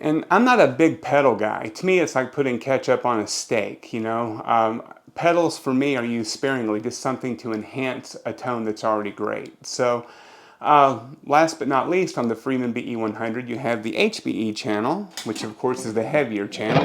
S3: And I'm not a big pedal guy. To me, it's like putting ketchup on a steak, you know. Pedals for me are used sparingly, just something to enhance a tone that's already great. So last but not least, on the Friedman BE100, you have the HBE channel, which of course is the heavier channel.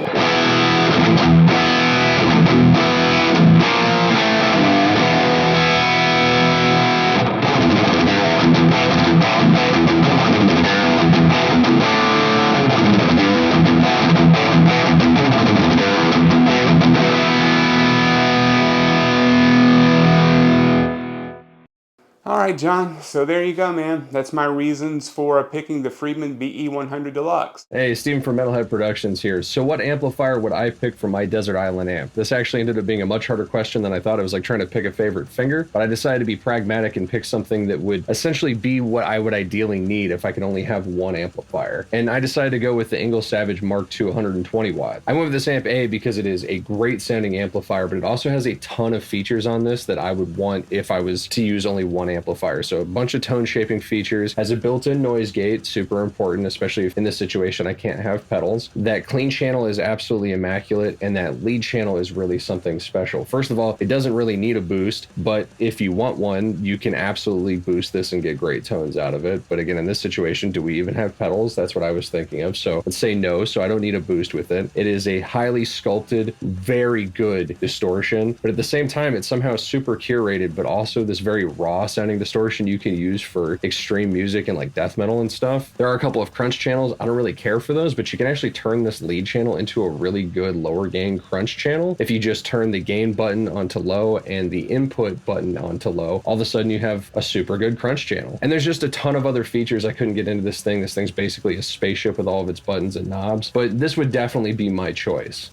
S3: Alright, John, so there you go, man. That's my reasons for picking the Friedman BE100 Deluxe.
S22: Hey, Steven from MetalHeadProductions here. So what amplifier would I pick for my Desert Island amp? This actually ended up being a much harder question than I thought. It was like trying to pick a favorite finger, but I decided to be pragmatic and pick something that would essentially be what I would ideally need if I could only have one amplifier. And I decided to go with the Ingle Savage Mark II 120 watt. I went with this amp A because it is a great sounding amplifier, but it also has a ton of features on this that I would want if I was to use only one amplifier. So a bunch of tone shaping features, has a built-in noise gate, super important, especially if in this situation I can't have pedals. That clean channel is absolutely immaculate, and that lead channel is really something special. First of all, it doesn't really need a boost, but if you want one, you can absolutely boost this and get great tones out of it. But again, in this situation, do we even have pedals? That's what I was thinking of. So let's say no, so I don't need a boost with it. It is a highly sculpted, very good distortion, but at the same time, it's somehow super curated, but also this very raw sounding distortion you can use for extreme music and like death metal and stuff. There are a couple of crunch channels. I don't really care for those, but you can actually turn this lead channel into a really good lower gain crunch channel. If you just turn the gain button onto low and the input button onto low, all of a sudden you have a super good crunch channel. And there's just a ton of other features. I couldn't get into this thing. This thing's basically a spaceship with all of its buttons and knobs, but this would definitely be my choice.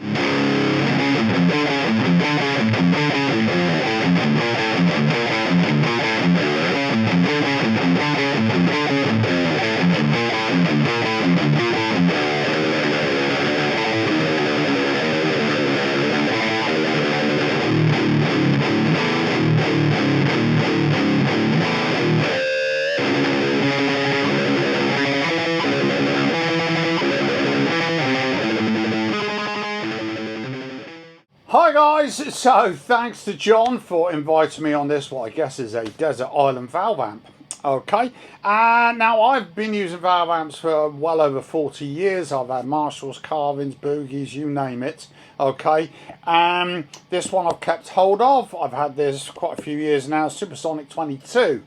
S23: Hi guys, so thanks to John for inviting me on this, what I guess is a Desert Island valve amp. Okay, now I've been using valve amps for well over 40 years. I've had Marshalls, Carvins, Boogies, you name it. Okay, this one I've kept hold of. I've had this quite a few years now, Supersonic 22.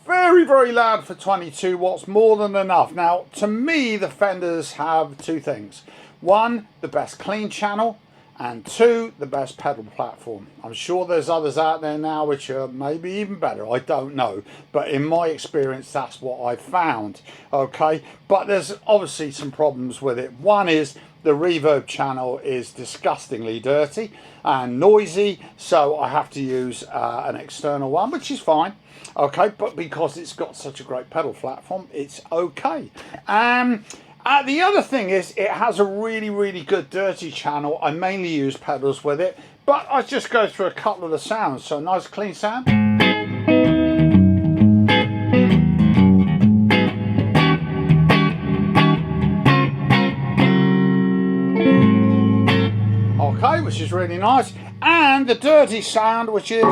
S23: Very, very loud for 22 watts, more than enough. Now, to me, the Fenders have two things. One, the best clean channel, and 2, the best pedal platform. I'm sure there's others out there now which are maybe even better, I don't know, but in my experience that's what I've found. Okay, but there's obviously some problems with it. One is the reverb channel is disgustingly dirty and noisy, so I have to use an external one, which is fine. Okay, but because it's got such a great pedal platform, it's okay. The other thing is it has a really, really good dirty channel. I mainly use pedals with it, but I just go through a couple of the sounds. So nice clean sound. Okay, which is really nice. And the dirty sound, which is...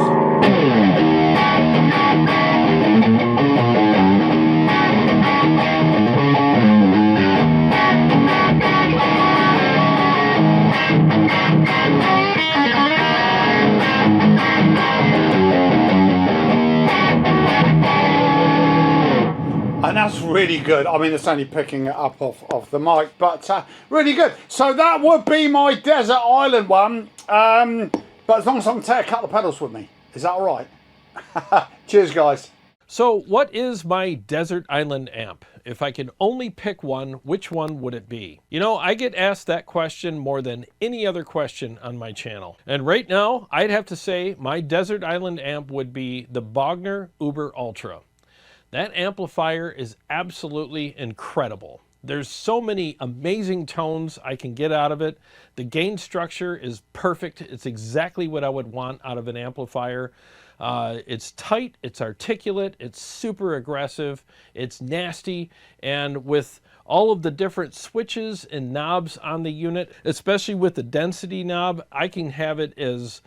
S23: And that's really good. I mean, it's only picking it up off the mic, but really good. So that would be my Desert Island one. But as long as I can take a couple of pedals with me. Is that all right? Cheers, guys.
S1: So what is my Desert Island amp? If I could only pick one, which one would it be? You know, I get asked that question more than any other question on my channel. And right now, I'd have to say my Desert Island amp would be the Bogner Uber Ultra. That amplifier is absolutely incredible. There's so many amazing tones I can get out of it. The gain structure is perfect. It's exactly what I would want out of an amplifier. It's tight, it's articulate, it's super aggressive, it's nasty, and with all of the different switches and knobs on the unit, especially with the density knob, I can have it as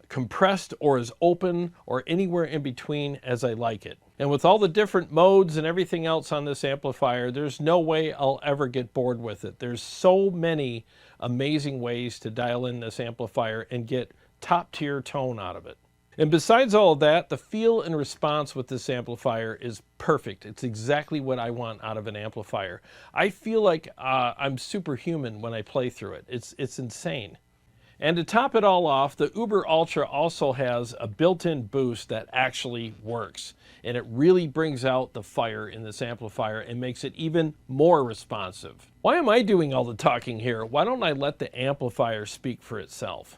S1: compressed or as open or anywhere in between as I like it. And with all the different modes and everything else on this amplifier, there's no way I'll ever get bored with it. There's so many amazing ways to dial in this amplifier and get top tier tone out of it. And besides all of that, the feel and response with this amplifier is perfect. It's exactly what I want out of an amplifier. I feel like I'm superhuman when I play through it. It's insane. And to top it all off, the Uber Ultra also has a built-in boost that actually works. And it really brings out the fire in this amplifier and makes it even more responsive. Why am I doing all the talking here? Why don't I let the amplifier speak for itself?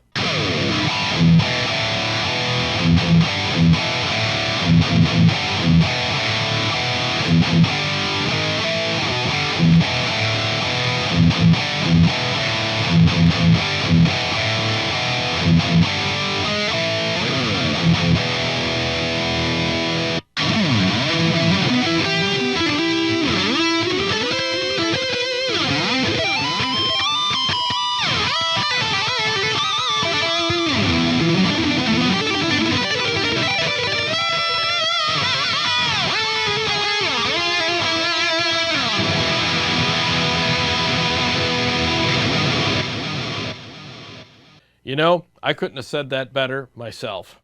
S1: You know, I couldn't have said that better myself.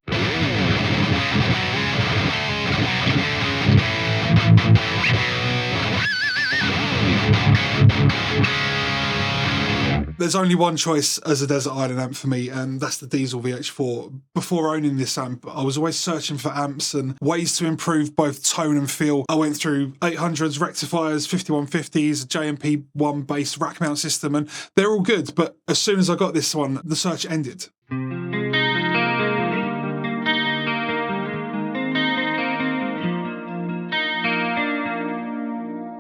S4: There's only one choice as a Desert Island amp for me, and that's the Diesel VH4. Before owning this amp, I was always searching for amps and ways to improve both tone and feel. I went through 800s, rectifiers, 5150s, JMP1 bass rack mount system, and they're all good, but as soon as I got this one, the search ended.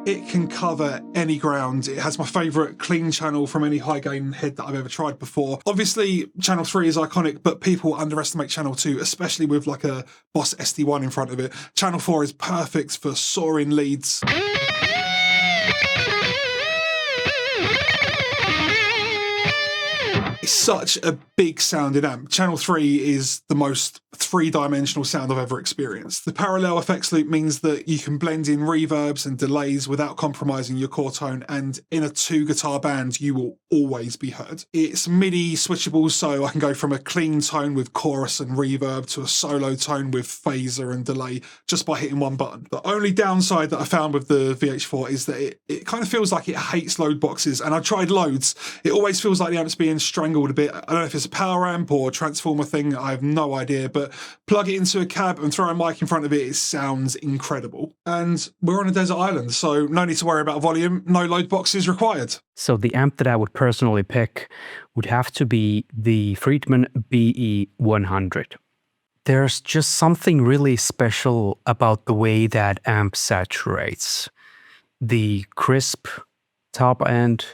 S4: It can cover any ground. It has my favourite clean channel from any high gain head that I've ever tried before. Obviously, channel 3 is iconic, but people underestimate channel 2, especially with like a Boss SD1 in front of it. Channel 4 is perfect for soaring leads. It's such a big sounding amp. Channel 3 is the most three-dimensional sound I've ever experienced. The parallel effects loop means that you can blend in reverbs and delays without compromising your core tone, and in a 2-guitar band you will always be heard. It's MIDI switchable, so I can go from a clean tone with chorus and reverb to a solo tone with phaser and delay just by hitting one button. The only downside that I found with the VH4 is that it kind of feels like it hates load boxes, and I tried loads. It always feels like the amp's being strangled struggled a bit. I don't know if it's a power amp or transformer thing. I have no idea, but plug it into a cab and throw a mic in front of it. It sounds incredible. And we're on a desert island, so no need to worry about volume. No load boxes required.
S6: So the amp that I would personally pick would have to be the Friedman BE100. There's just something really special about the way that amp saturates. The crisp top end,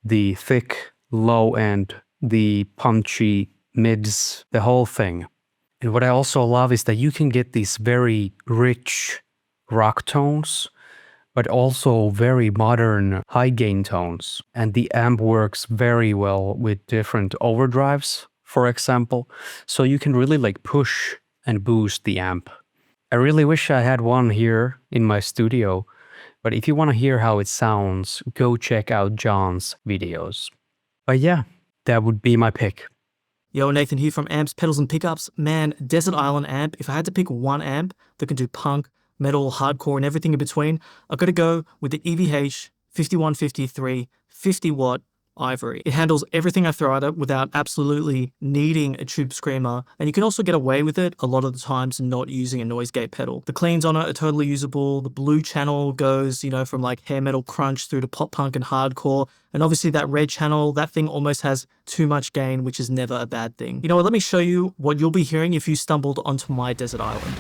S6: the thick low end, the punchy mids, the whole thing. And what I also love is that you can get these very rich rock tones, but also very modern high gain tones. And the amp works very well with different overdrives, for example. So you can really like push and boost the amp. I really wish I had one here in my studio, but if you want to hear how it sounds, go check out John's videos. But yeah, that would be my pick.
S7: Yo, Nathan here from Amps, Pedals and Pickups. Man, Desert Island amp, if I had to pick one amp that can do punk, metal, hardcore, and everything in between, I've got to go with the EVH5153 50 watt Ivory. It handles everything I throw at it without absolutely needing a tube screamer, and you can also get away with it a lot of the times not using a noise gate pedal. The cleans on it are totally usable. The blue channel goes, you know, from like hair metal crunch through to pop punk and hardcore, and obviously that red channel, that thing almost has too much gain, which is never a bad thing. You know what, let me show you what you'll be hearing if you stumbled onto my desert island.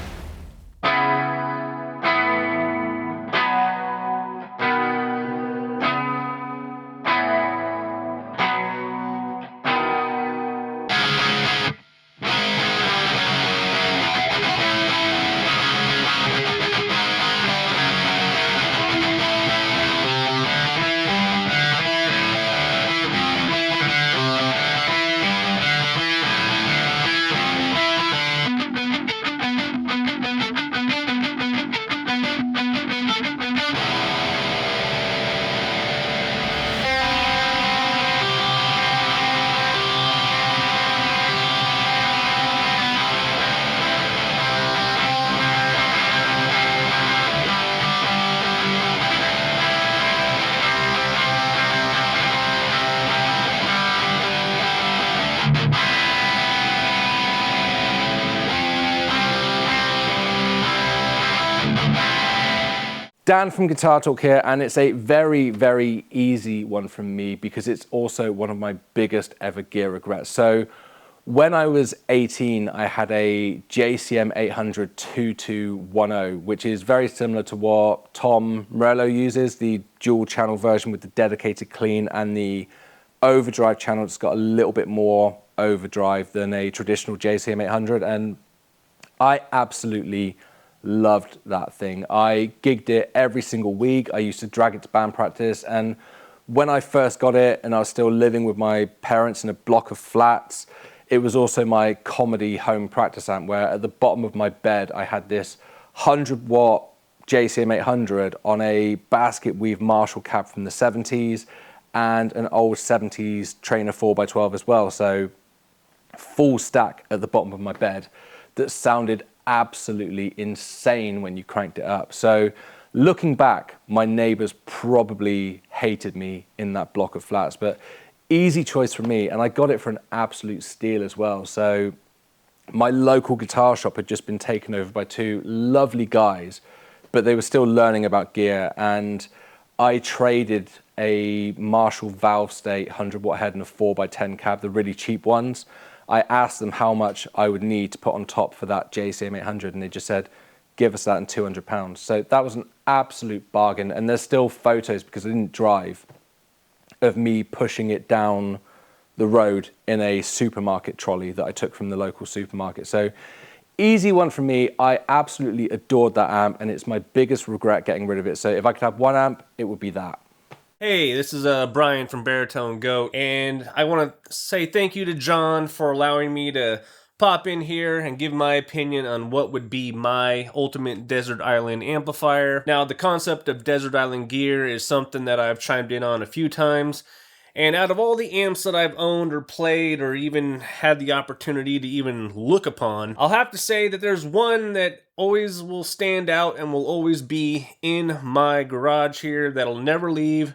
S8: Dan from Guitar Talk here, and it's a very, very easy one from me because it's also one of my biggest ever gear regrets. So when I was 18, I had a JCM 800 2210, which is very similar to what Tom Morello uses, the dual channel version with the dedicated clean and the overdrive channel. It's got a little bit more overdrive than a traditional JCM 800, and I absolutely loved that thing. I gigged it every single week. I used to drag it to band practice, and when I first got it and I was still living with my parents in a block of flats, it was also my comedy home practice amp, where at the bottom of my bed I had this 100 watt JCM 800 on a basket weave Marshall cab from the 70s and an old 70s Trainer 4x12 as well. So full stack at the bottom of my bed that sounded absolutely insane when you cranked it up. So looking back, my neighbors probably hated me in that block of flats, but easy choice for me, and I got it for an absolute steal as well. So my local guitar shop had just been taken over by two lovely guys, but they were still learning about gear, and I traded a Marshall valve state 100 watt head and a 4x10 cab, the really cheap ones. I asked them how much I would need to put on top for that JCM 800, and they just said, give us that in £200. So that was an absolute bargain, and there's still photos, because I didn't drive, of me pushing it down the road in a supermarket trolley that I took from the local supermarket. So easy one for me. I absolutely adored that amp, and it's my biggest regret getting rid of it. So if I could have one amp, it would be that.
S24: Hey, this is Brian from BaritoneGoat, and I want to say thank you to John for allowing me to pop in here and give my opinion on what would be my ultimate desert island amplifier. Now, the concept of desert island gear is something that I've chimed in on a few times, and out of all the amps that I've owned or played or even had the opportunity to even look upon, I'll have to say that there's one that always will stand out and will always be in my garage here that'll never leave,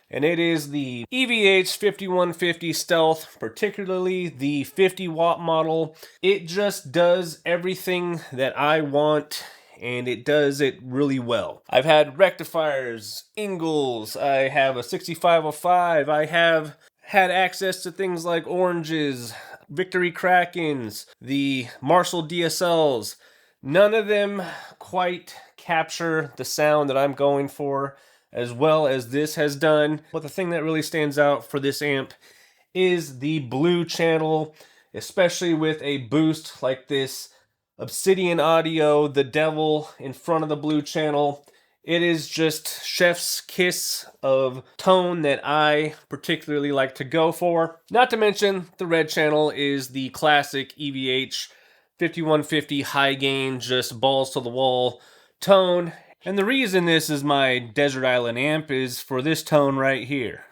S24: and it is the EVH5150 Stealth, particularly the 50 watt model. It just does everything that I want, and it does it really well. I've had rectifiers, Ingles, I have a 6505, I have had access to things like Oranges, Victory Krakens, the Marshall DSLs. None of them quite capture the sound that I'm going for as well as this has done. But the thing that really stands out for this amp is the blue channel, especially with a boost like this Obsidian Audio, the Devil in front of the blue channel. It is just chef's kiss of tone that I particularly like to go for. Not to mention, the red channel is the classic EVH 5150 high gain, just balls to the wall tone. And the reason this is my Desert Island amp is for this tone right here.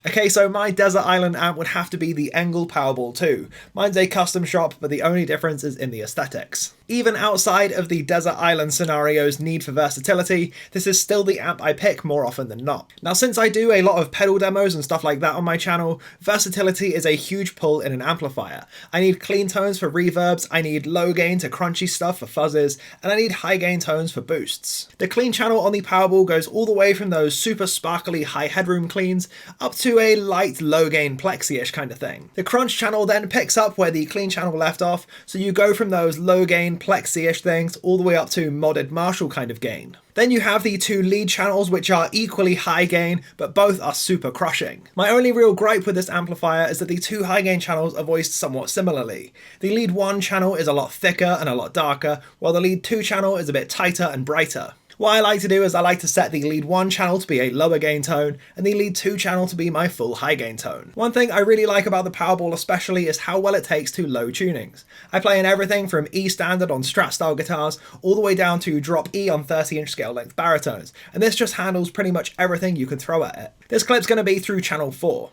S9: Okay, so my Desert Island amp would have to be the Engel Powerball 2. Mine's a custom shop, but the only difference is in the aesthetics. Even outside of the Desert Island scenario's need for versatility, this is still the amp I pick more often than not. Now, since I do a lot of pedal demos and stuff like that on my channel, versatility is a huge pull in an amplifier. I need clean tones for reverbs, I need low gain to crunchy stuff for fuzzes, and I need high gain tones for boosts. The clean channel on the Powerball goes all the way from those super sparkly high headroom cleans up to a light low gain plexi-ish kind of thing. The crunch channel then picks up where the clean channel left off, so you go from those low gain plexi-ish things all the way up to modded Marshall kind of gain. Then you have the two lead channels, which are equally high gain, but both are super crushing. My only real gripe with this amplifier is that the two high gain channels are voiced somewhat similarly. The lead 1 channel is a lot thicker and a lot darker, while the lead 2 channel is a bit tighter and brighter. What I like to do is I like to set the lead 1 channel to be a lower gain tone and the lead 2 channel to be my full high gain tone. One thing I really like about the Powerball especially is how well it takes to low tunings. I play in everything from E standard on Strat style guitars all the way down to drop E on 30-inch scale length baritones, and this just handles pretty much everything you can throw at it. This clip's going to be through channel 4.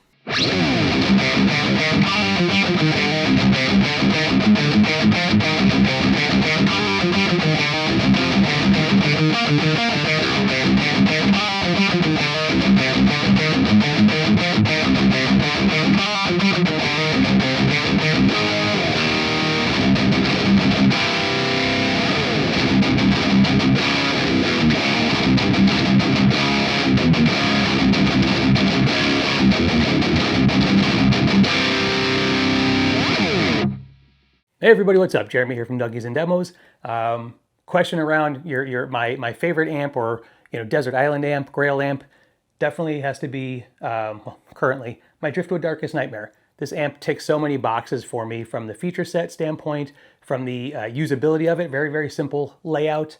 S10: Hey everybody, what's up? Jeremy here from Dougies and Demos. Question around my favorite amp, or Desert Island amp, Grail amp. Definitely has to be currently my Driftwood Darkest Nightmare. This amp ticks so many boxes for me from the feature set standpoint, from the usability of it. Very, very simple layout.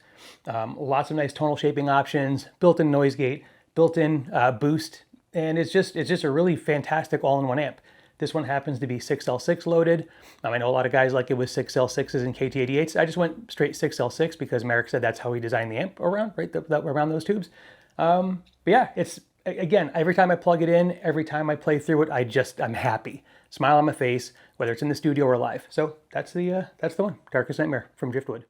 S10: Lots of nice tonal shaping options, built-in noise gate, built-in boost, and it's just a really fantastic all-in-one amp. This one happens to be 6L6 loaded. I know a lot of guys like it with 6L6s and KT88s. I just went straight 6L6 because Merrick said that's how he designed the amp around, right? Around those tubes. But yeah, it's, again, every time I plug it in, every time I play through it, I'm happy. Smile on my face, whether it's in the studio or live. So that's the one, Darkest Nightmare from Driftwood.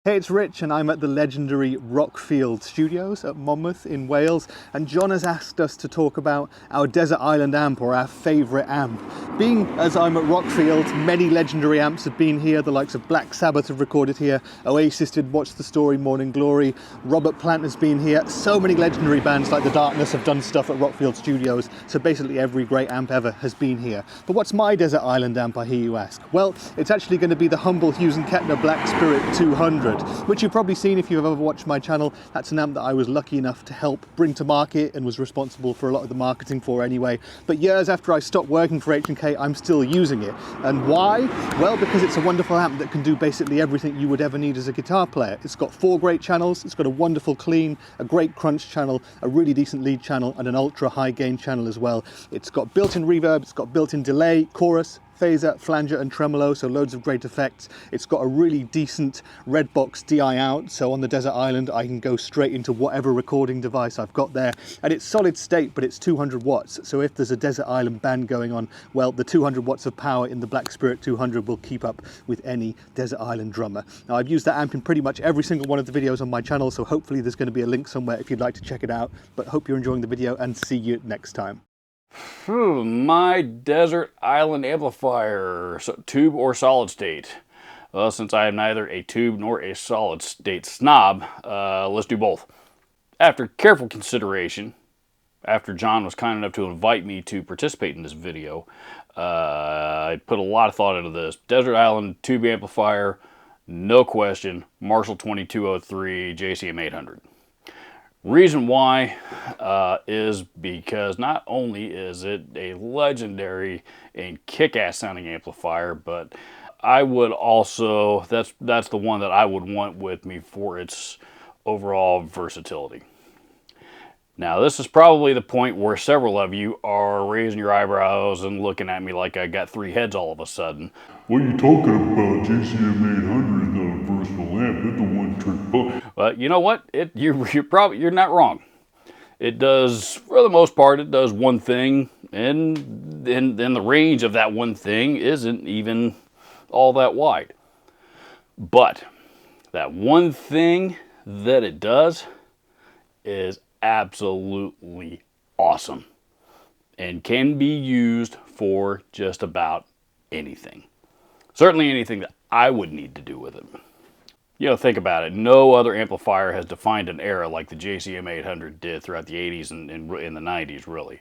S11: Hey
S5: it's Rich and I'm at the legendary Rockfield Studios at Monmouth in Wales, and John has asked us to talk about our Desert Island amp, or our favourite amp. Being as I'm at Rockfield, many legendary amps have been here. The likes of Black Sabbath have recorded here, Oasis did Watch the Story, Morning Glory, Robert Plant has been here, so many legendary bands like The Darkness have done stuff at Rockfield Studios, so basically every great amp ever has been here. But what's my Desert Island amp, I hear you ask? Well, it's actually going to be the humble Hughes & Kettner Black Spirit 200, which you've probably seen if you've ever watched my channel. That's an amp that I was lucky enough to help bring to market and was responsible for a lot of the marketing for anyway. But years after I stopped working for H&K, I'm still using it. And why? Well, because it's a wonderful amp that can do basically everything you would ever need as a guitar player. It's got 4 great channels, it's got a wonderful clean, a great crunch channel, a really decent lead channel, and an ultra high gain channel as well. It's got built-in reverb, it's got built-in delay, chorus, phaser, flanger and tremolo, so loads of great effects. It's got a really decent red box DI out, so on the Desert Island I can go straight into whatever recording device I've got there. And it's solid state, but it's 200 watts, so if there's a Desert Island band going on, well, the 200 watts of power in the Black Spirit 200 will keep up with any Desert Island drummer. Now, I've used that amp in pretty much every single one of the videos on my channel, so hopefully there's going to be a link somewhere if you'd like to check it out. But hope you're enjoying the video, and see you next time.
S11: My Desert Island amplifier, tube or solid state. Well, since I am neither a tube nor a solid state snob, let's do both. After careful consideration, after John was kind enough to invite me to participate in this video, I put a lot of thought into this. Desert Island tube amplifier, no question, Marshall 2203 JCM 800. Reason why is because not only is it a legendary and kick-ass sounding amplifier, but I would also, that's the one that I would want with me for its overall versatility. Now, this is probably the point where several of you are raising your eyebrows and looking at me like I got 3 heads all of a sudden.
S12: What are you talking about? JCM 800 is not a versatile amp. It's a one-trick pony.
S11: But you know what? You're not wrong. It does, for the most part, it does one thing, and then the range of that one thing isn't even all that wide. But that one thing that it does is absolutely awesome and can be used for just about anything. Certainly anything that I would need to do with it. You know, think about it. No other amplifier has defined an era like the JCM 800 did throughout the 80s and in the 90s, really.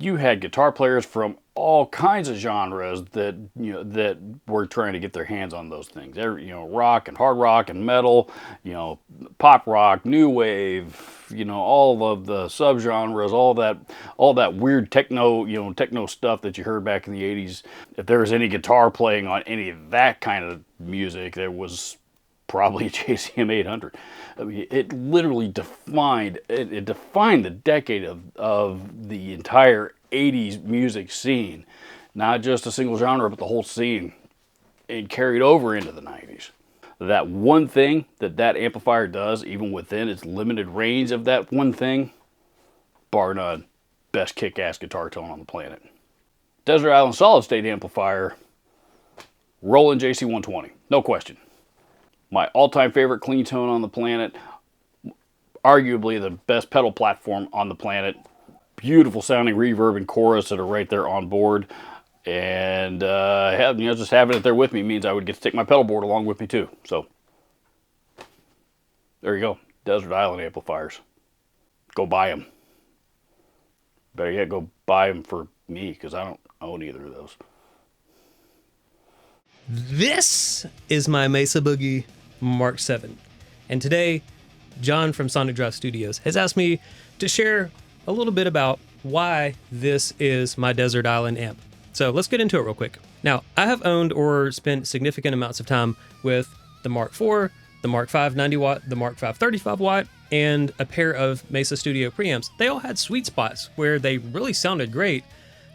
S11: You had guitar players from all kinds of genres that, you know, that were trying to get their hands on those things. You know, rock and hard rock and metal, you know, pop rock, new wave, you know, all of the subgenres, all that weird techno, you know, techno stuff that you heard back in the 80s. If there was any guitar playing on any of that kind of music, there was probably a JCM 800. I mean, it literally defined the decade of the entire 80s music scene. Not just a single genre, but the whole scene. It carried over into the 90s. That one thing that amplifier does, even within its limited range of that one thing, bar none, best kick-ass guitar tone on the planet. Desert Island solid state amplifier, Roland JC120, no question. My all-time favorite clean tone on the planet, arguably the best pedal platform on the planet, beautiful sounding reverb and chorus that are right there on board, and just having it there with me means I would get to take my pedal board along with me too. So there you go, Desert Island amplifiers. Go buy them. Better yet, go buy them for me, because I don't own either of those.
S13: This is my Mesa Boogie Mark 7. And today, John from Sonic Drive Studios has asked me to share a little bit about why this is my Desert Island amp. So let's get into it real quick. Now, I have owned or spent significant amounts of time with the Mark IV, the Mark V 90 watt, the Mark V 35 watt, and a pair of Mesa Studio preamps. They all had sweet spots where they really sounded great,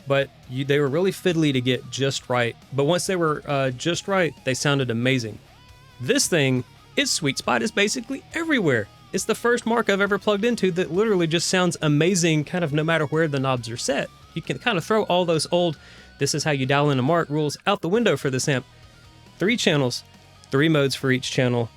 S13: but they were really fiddly to get just right. But once they were just right, they sounded amazing. This thing, its sweet spot is basically everywhere. It's the first Mark I've ever plugged into that literally just sounds amazing kind of no matter where the knobs are set. You can kind of throw all those old, this is how you dial in a Mark rules out the window for this amp. 3 channels, 3 modes for each channel,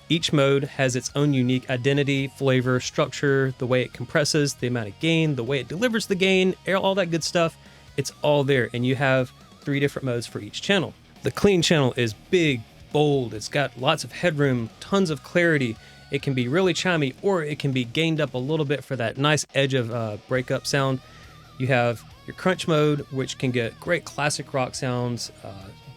S13: Each mode has its own unique identity, flavor, structure, the way it compresses, the amount of gain, the way it delivers the gain, all that good stuff. It's all there, and you have 3 different modes for each channel. The clean channel is big, bold, it's got lots of headroom, tons of clarity. It can be really chimey, or it can be gained up a little bit for that nice edge of breakup sound. You have your crunch mode, which can get great classic rock sounds,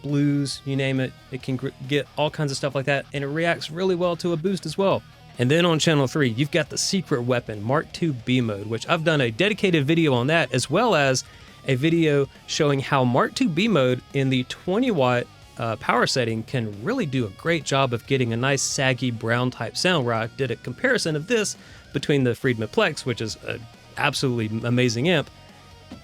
S13: blues, you name it. It can get all kinds of stuff like that, and it reacts really well to a boost as well. And then on channel 3, you've got the secret weapon, Mark II B mode, which I've done a dedicated video on that, as well as a video showing how Mark II B mode in the 20 watt power setting can really do a great job of getting a nice saggy brown type sound, where I did a comparison of this between the Friedman Plex, which is an absolutely amazing amp,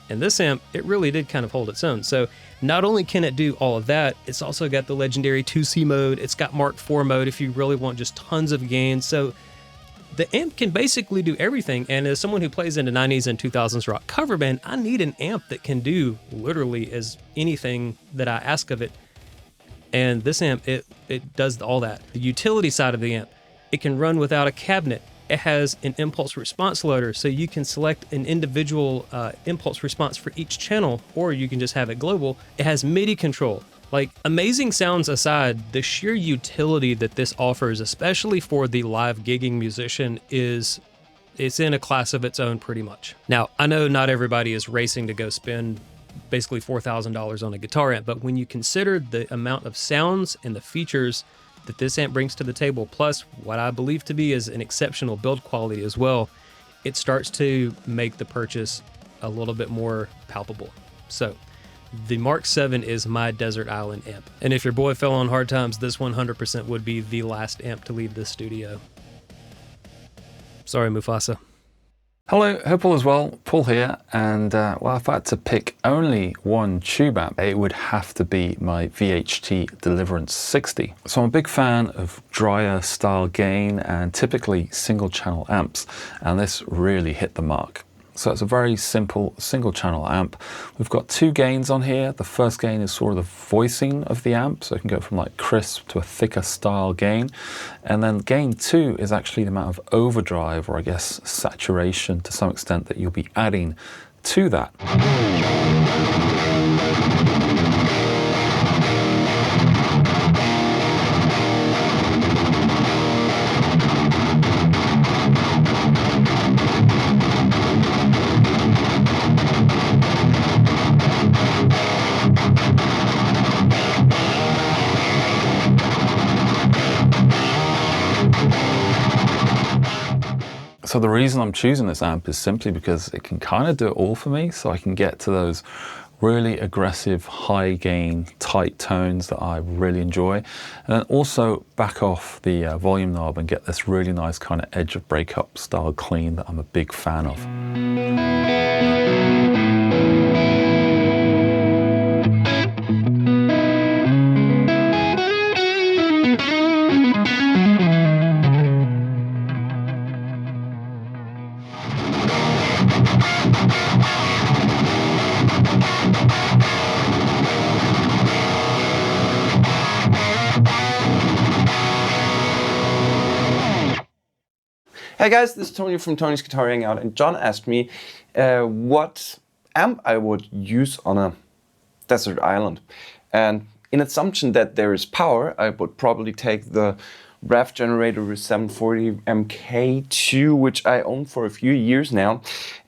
S13: and this amp. It really did kind of hold its own. So not only can it do all of that, it's also got the legendary 2C mode. It's got Mark IV mode if you really want just tons of gain. So the amp can basically do everything. And as someone who plays in the 90s and 2000s rock cover band, I need an amp that can do literally as anything that I ask of it. And this amp, it does all that. The utility side of the amp, it can run without a cabinet. It has an impulse response loader, so you can select an individual impulse response for each channel, or you can just have it global. It has MIDI control. Like, amazing sounds aside, the sheer utility that this offers, especially for the live gigging musician, it's in a class of its own pretty much. Now, I know not everybody is racing to go spend basically $4,000 on a guitar amp, but when you consider the amount of sounds and the features that this amp brings to the table, plus what I believe to be is an exceptional build quality as well, it starts to make the purchase a little bit more palpable. So the Mark VII is my desert island amp, and if your boy fell on hard times, this 100% would be the last amp to leave this studio. Sorry, Mufasa.
S2: Hello, hope all is well. Paul here, and well, if I had to pick only one tube amp, it would have to be my VHT Deliverance 60. So I'm a big fan of drier style gain and typically single channel amps, and this really hit the mark. So it's a very simple single channel amp. We've got 2 gains on here. The first gain is sort of the voicing of the amp, so it can go from like crisp to a thicker style gain. And then gain 2 is actually the amount of overdrive, or I guess saturation to some extent, that you'll be adding to that. So the reason I'm choosing this amp is simply because it can kind of do it all for me. So I can get to those really aggressive, high gain, tight tones that I really enjoy. And then also back off the volume knob and get this really nice kind of edge of breakup style clean that I'm a big fan of.
S14: Hey guys, this is Tony from Tony's Guitar Hangout, and John asked me what amp I would use on a desert island. And in assumption that there is power, I would probably take the Rev Generator 740 MK2, which I own for a few years now.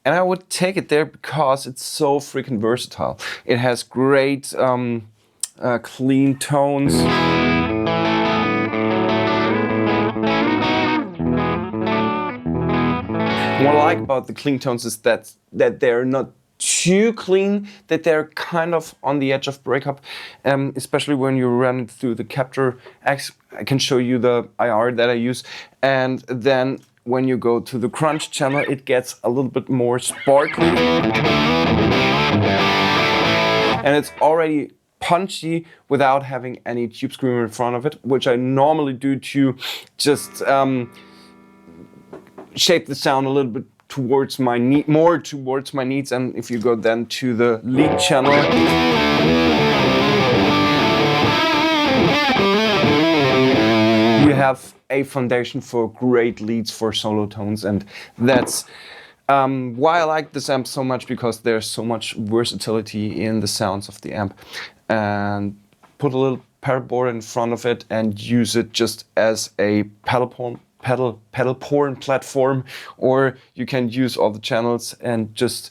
S14: And I would take it there because it's so freaking versatile. It has great clean tones. What I like about the clean tones is that they're not too clean, that they're kind of on the edge of breakup, especially when you run it through the Capture X. I can show you the IR that I use, and then when you go to the crunch channel, it gets a little bit more sparkly, and it's already punchy without having any tube screamer in front of it, which I normally do to just shape the sound a little bit towards my more towards my needs. And if you go then to the lead channel, you have a foundation for great leads for solo tones, and that's why I like this amp so much, because there's so much versatility in the sounds of the amp. And put a little pedal board in front of it and use it just as a pedal porn platform, or you can use all the channels and just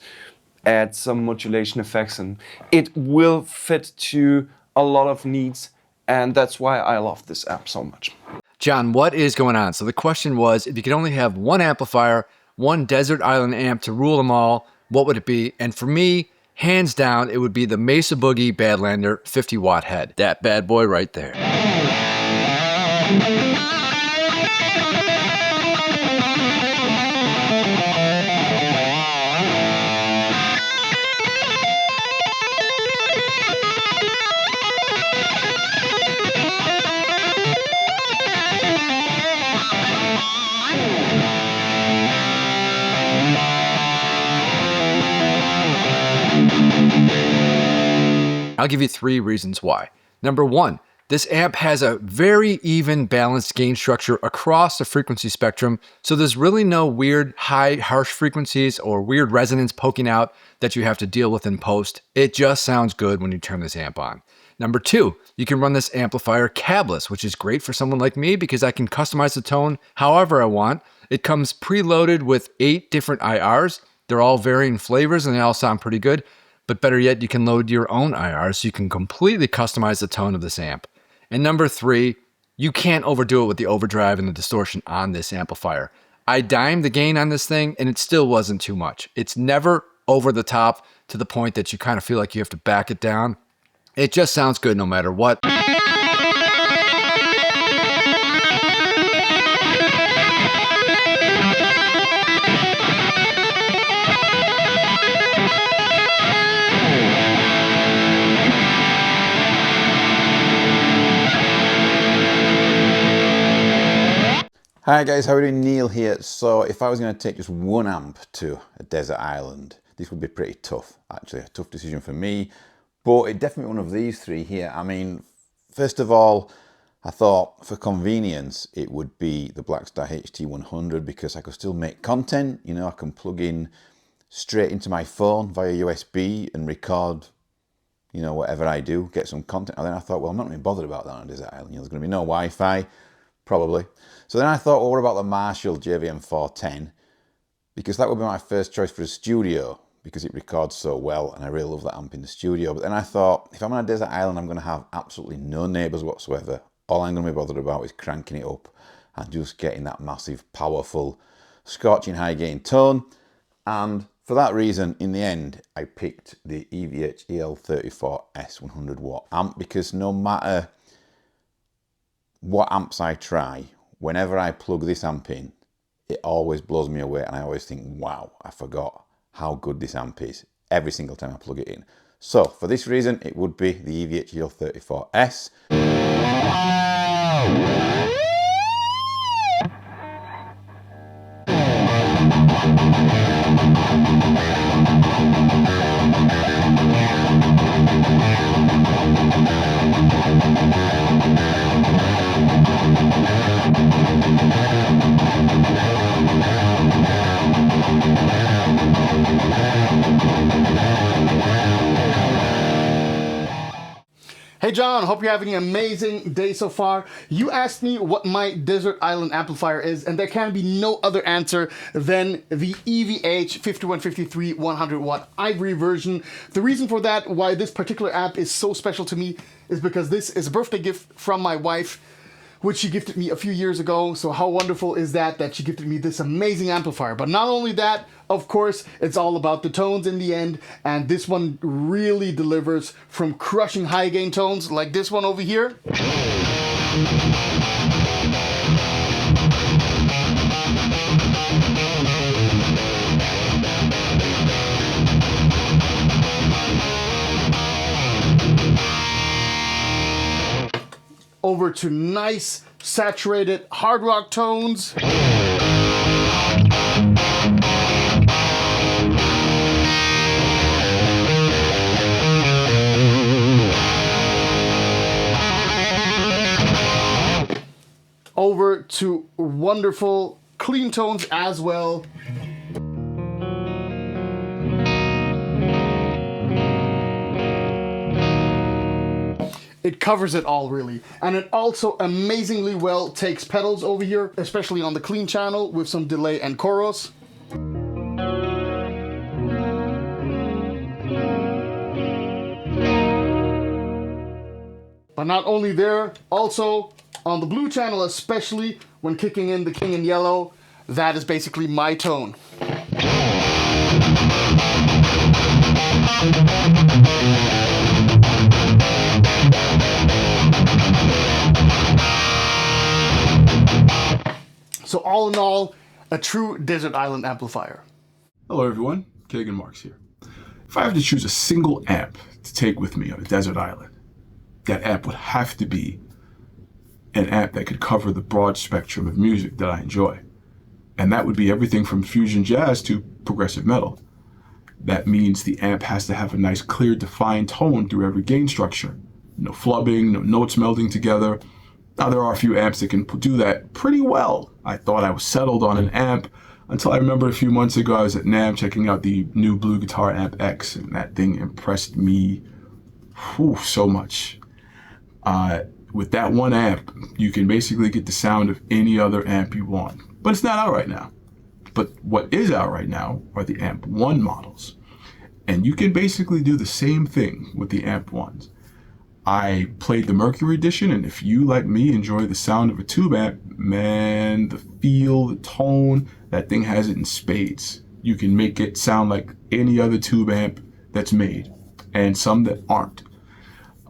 S14: add some modulation effects, and it will fit to a lot of needs, and that's why I love this amp so much.
S15: John, what is going on? So the question was, if you could only have one amplifier, one desert island amp to rule them all, what would it be? And for me, hands down, it would be the Mesa Boogie Badlander 50-watt head. That bad boy right there. I'll give you 3 reasons why. Number 1, this amp has a very even balanced gain structure across the frequency spectrum, so there's really no weird high harsh frequencies or weird resonance poking out that you have to deal with in post. It just sounds good when you turn this amp on. Number 2, you can run this amplifier cabless, which is great for someone like me because I can customize the tone however I want. It comes preloaded with 8 different IRs. They're all varying flavors and they all sound pretty good. But better yet, you can load your own IR so you can completely customize the tone of this amp. And number 3, you can't overdo it with the overdrive and the distortion on this amplifier. I dimed the gain on this thing and it still wasn't too much. It's never over the top to the point that you kind of feel like you have to back it down. It just sounds good no matter what.
S16: Hi guys, how are you doing? Neil here. So if I was going to take just one amp to a desert island, this would be pretty tough, actually. A tough decision for me, but it's definitely one of these 3 here. I mean, first of all, I thought for convenience, it would be the Blackstar HT100 because I could still make content. You know, I can plug in straight into my phone via USB and record, you know, whatever I do, get some content. And then I thought, well, I'm not really bothered about that on a desert island. You know, there's going to be no Wi-Fi, probably. So then I thought, well, what about the Marshall JVM410? Because that would be my first choice for the studio because it records so well and I really love that amp in the studio. But then I thought, if I'm on a desert island, I'm going to have absolutely no neighbours whatsoever. All I'm going to be bothered about is cranking it up and just getting that massive, powerful, scorching high gain tone. And for that reason, in the end, I picked the EVH EL34S 100 watt amp because no matter what amps I try, whenever I plug this amp in, it always blows me away and I always think, wow, I forgot how good this amp is every single time I plug it in. So for this reason, it would be the EVH EL34S.
S17: Hey John, hope you're having an amazing day so far. You asked me what my desert island amplifier is, and there can be no other answer than the EVH 5153 100 watt ivory version. The reason for that, why this particular amp is so special to me, is because this is a birthday gift from my wife, which she gifted me a few years ago. So how wonderful is that she gifted me this amazing amplifier. But not only that, of course, it's all about the tones in the end, and this one really delivers from crushing high gain tones like this one over here. Over to nice, saturated hard rock tones. Over to wonderful clean tones as well. It covers it all, really. And it also amazingly well takes pedals over here, especially on the clean channel with some delay and chorus. But not only there, also on the blue channel, especially when kicking in the king in yellow, that is basically my tone. So all in all, a true desert island amplifier.
S18: Hello everyone, Kagan Marks here. If I have to choose a single amp to take with me on a desert island, that amp would have to be an amp that could cover the broad spectrum of music that I enjoy. And that would be everything from fusion jazz to progressive metal. That means the amp has to have a nice, clear, defined tone through every gain structure. No flubbing, no notes melding together. Now, there are a few amps that can do that pretty well. I thought I was settled on an amp until I remember a few months ago I was at NAMM checking out the new Blue Guitar Amp X, and that thing impressed me so much. With that one amp, you can basically get the sound of any other amp you want. But it's not out right now. But what is out right now are the Amp 1 models. And you can basically do the same thing with the Amp 1s. I played the Mercury edition, and if you, like me, enjoy the sound of a tube amp, man, the feel, the tone, that thing has it in spades. You can make it sound like any other tube amp that's made, and some that aren't.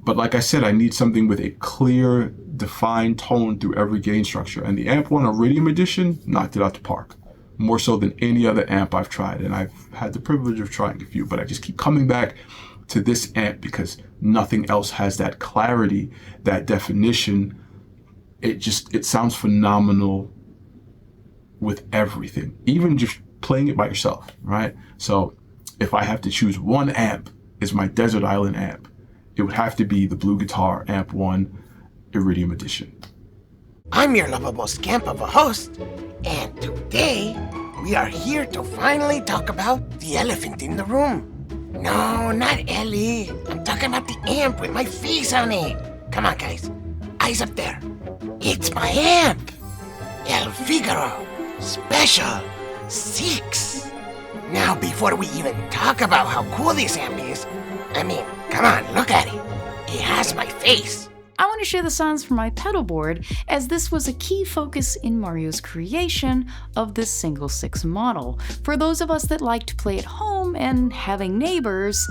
S18: But like I said, I need something with a clear, defined tone through every gain structure, and the Amp 1 Iridium edition knocked it out the park. More so than any other amp I've tried, and I've had the privilege of trying a few, but I just keep coming back to this amp because nothing else has that clarity, that definition. It sounds phenomenal with everything, even just playing it by yourself, right? So if I have to choose one amp as my desert island amp, it would have to be the Blue Guitar Amp 1 Iridium edition.
S19: I'm your lovable scamp of a host, and today we are here to finally talk about the elephant in the room. No, not Ellie. I'm talking about the amp with my face on it. Come on, guys. Eyes up there. It's my amp. El Figaro Special 6. Now, before we even talk about how cool this amp is, I mean, come on, look at it. It has my face.
S20: I want to share the sounds from my pedal board, as this was a key focus in Mario's creation of this single 6 model. For those of us that like to play at home and having neighbors,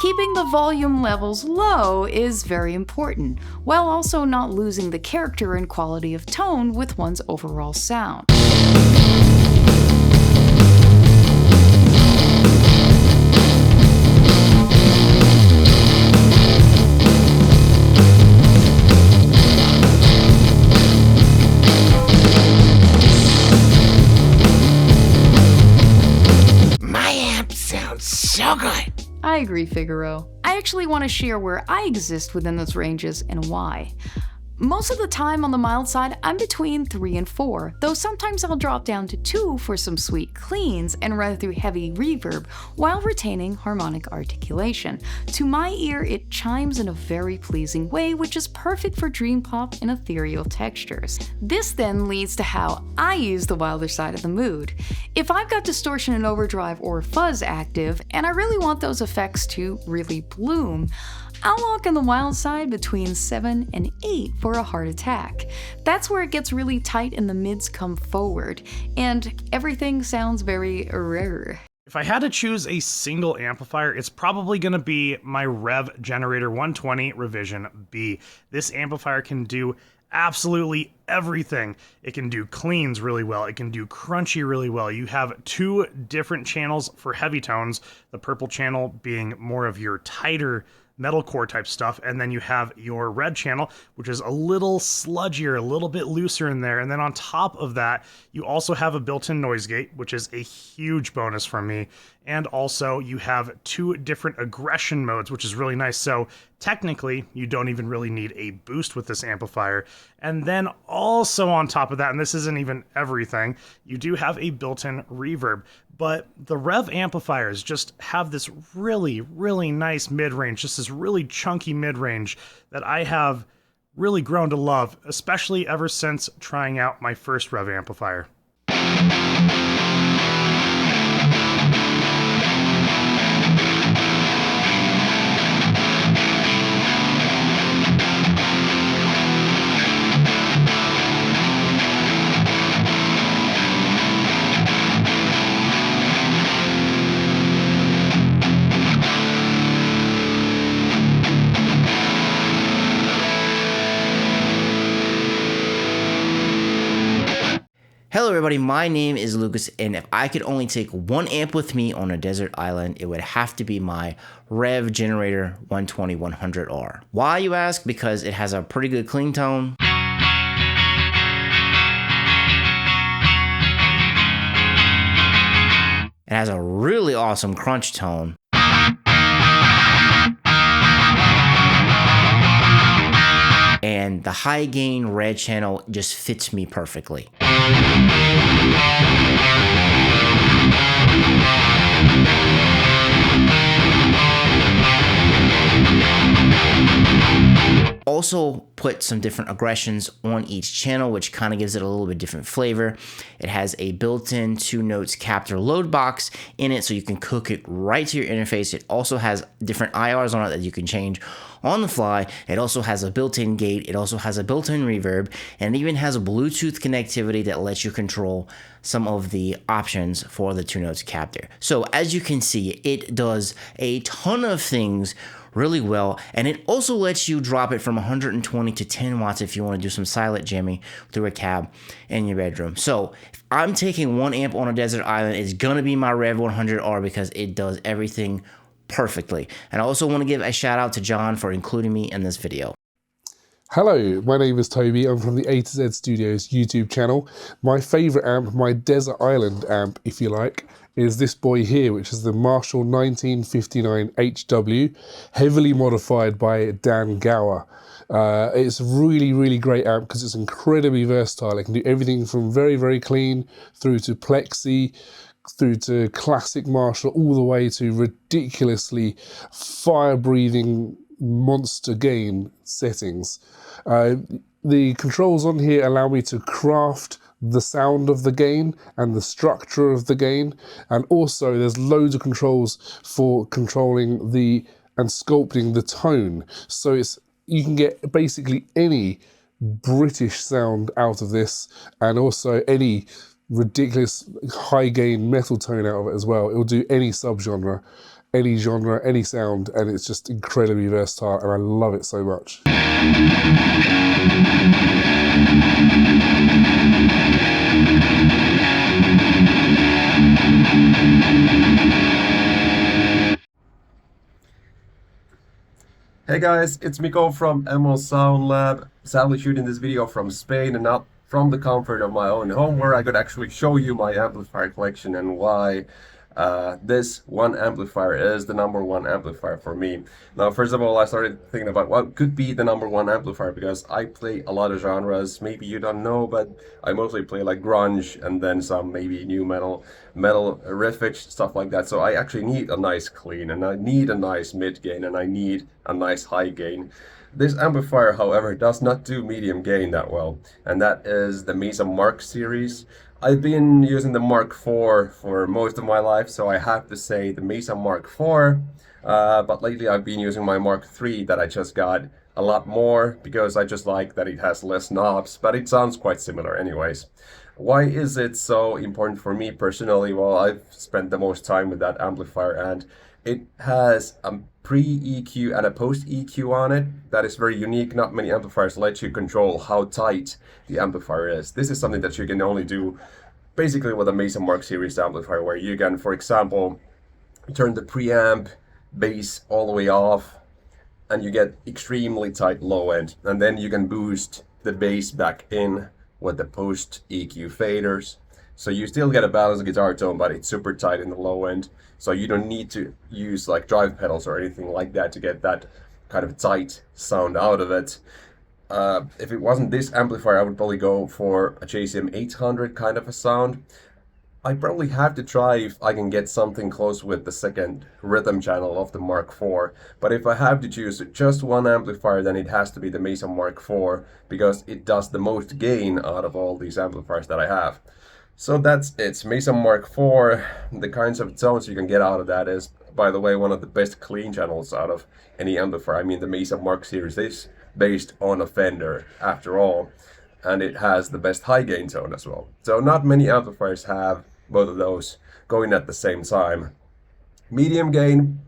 S20: keeping the volume levels low is very important, while also not losing the character and quality of tone with one's overall sound.
S19: So good.
S20: I agree, Figaro. I actually want to share where I exist within those ranges and why. Most of the time on the mild side, I'm between 3 and 4, though sometimes I'll drop down to 2 for some sweet cleans and run through heavy reverb while retaining harmonic articulation. To my ear, it chimes in a very pleasing way, which is perfect for dream pop and ethereal textures. This then leads to how I use the wilder side of the mood. If I've got distortion and overdrive or fuzz active, and I really want those effects to really bloom, I'll walk on the wild side between 7 and 8 for a heart attack. That's where it gets really tight and the mids come forward, and everything sounds very rare.
S21: If I had to choose a single amplifier, it's probably going to be my Rev Generator 120 Revision B. This amplifier can do absolutely everything. It can do cleans really well. It can do crunchy really well. You have 2 different channels for heavy tones, the purple channel being more of your tighter metalcore type stuff, and then you have your red channel, which is a little sludgier, a little bit looser in there, and then on top of that, you also have a built-in noise gate, which is a huge bonus for me, and also you have 2 different aggression modes, which is really nice. So technically, you don't even really need a boost with this amplifier. And then also on top of that, and this isn't even everything, you do have a built-in reverb. But the Rev amplifiers just have this really, really nice mid-range, just this really chunky mid-range that I have really grown to love, especially ever since trying out my first Rev amplifier.
S1: Hello everybody, my name is Lucas, and if I could only take one amp with me on a desert island, it would have to be my Rev Generator 120-100R. Why, you ask? Because it has a pretty good clean tone. It has a really awesome crunch tone. And the high gain red channel just fits me perfectly. Also put some different aggressions on each channel, which kind of gives it a little bit different flavor. It has a built-in 2 notes capture load box in it, so you can cook it right to your interface. It also has different IRs on it that you can change on the fly. It also has a built-in gate. It also has a built-in reverb, and it even has a Bluetooth connectivity that lets you control some of the options for the 2 notes capture. So as you can see, it does a ton of things really well, and it also lets you drop it from 120 to 10 watts if you want to do some silent jamming through a cab in your bedroom. So if I'm taking 1 amp on a desert island, it's gonna be my Rev 100R because it does everything perfectly. And I also want to give a shout out to John for including me in this video.
S3: Hello, my name is Toby. I'm from the A to Z Studios YouTube channel. My favourite amp, my desert island amp, if you like, is this boy here, which is the Marshall 1959 HW, heavily modified by Dan Gower. It's a really, really great amp because it's incredibly versatile. It can do everything from very, very clean through to plexi, through to classic Marshall, all the way to ridiculously fire-breathing monster gain settings. The controls on here allow me to craft the sound of the gain and the structure of the gain, and also there's loads of controls for controlling the and sculpting the tone, so you can get basically any British sound out of this, and also any ridiculous high gain metal tone out of it as well. It will do any subgenre, any genre, any sound, and it's just incredibly versatile, and I love it so much.
S22: Hey guys, it's Miko from MO Sound Lab. Sadly shooting this video from Spain and not from the comfort of my own home, where I could actually show you my amplifier collection and why this one amplifier is the #1 amplifier for me. Now, first of all, I started thinking about what could be the #1 amplifier, because I play a lot of genres. Maybe you don't know, but I mostly play like grunge and then some maybe new metal riffage, stuff like that. So I actually need a nice clean, and I need a nice mid gain, and I need a nice high gain. This amplifier, however, does not do medium gain that well, and that is the Mesa Mark series. I've been using the Mark IV for most of my life, so I have to say the Mesa Mark IV, but lately I've been using my Mark III that I just got a lot more, because I just like that it has less knobs, but it sounds quite similar anyways. Why is it so important for me personally? Well, I've spent the most time with that amplifier, and it has a pre-EQ and a post-EQ on it. That is very unique. Not many amplifiers let you control how tight the amplifier is. This is something that you can only do basically with a Mesa Mark series amplifier, where you can, for example, turn the preamp bass all the way off, and you get extremely tight low end, and then you can boost the bass back in with the post EQ faders. So you still get a balanced guitar tone, but it's super tight in the low end. So you don't need to use like drive pedals or anything like that to get that kind of tight sound out of it. If it wasn't this amplifier, I would probably go for a JCM 800 kind of a sound. I probably have to try if I can get something close with the second rhythm channel of the Mark IV. But if I have to choose just one amplifier, then it has to be the Mesa Mark IV, because it does the most gain out of all these amplifiers that I have. So that's it. Mesa Mark IV, the kinds of tones you can get out of that is, by the way, one of the best clean channels out of any amplifier. I mean, the Mesa Mark series is based on a Fender after all, and it has the best high gain tone as well. So not many amplifiers have both of those going at the same time. Medium gain,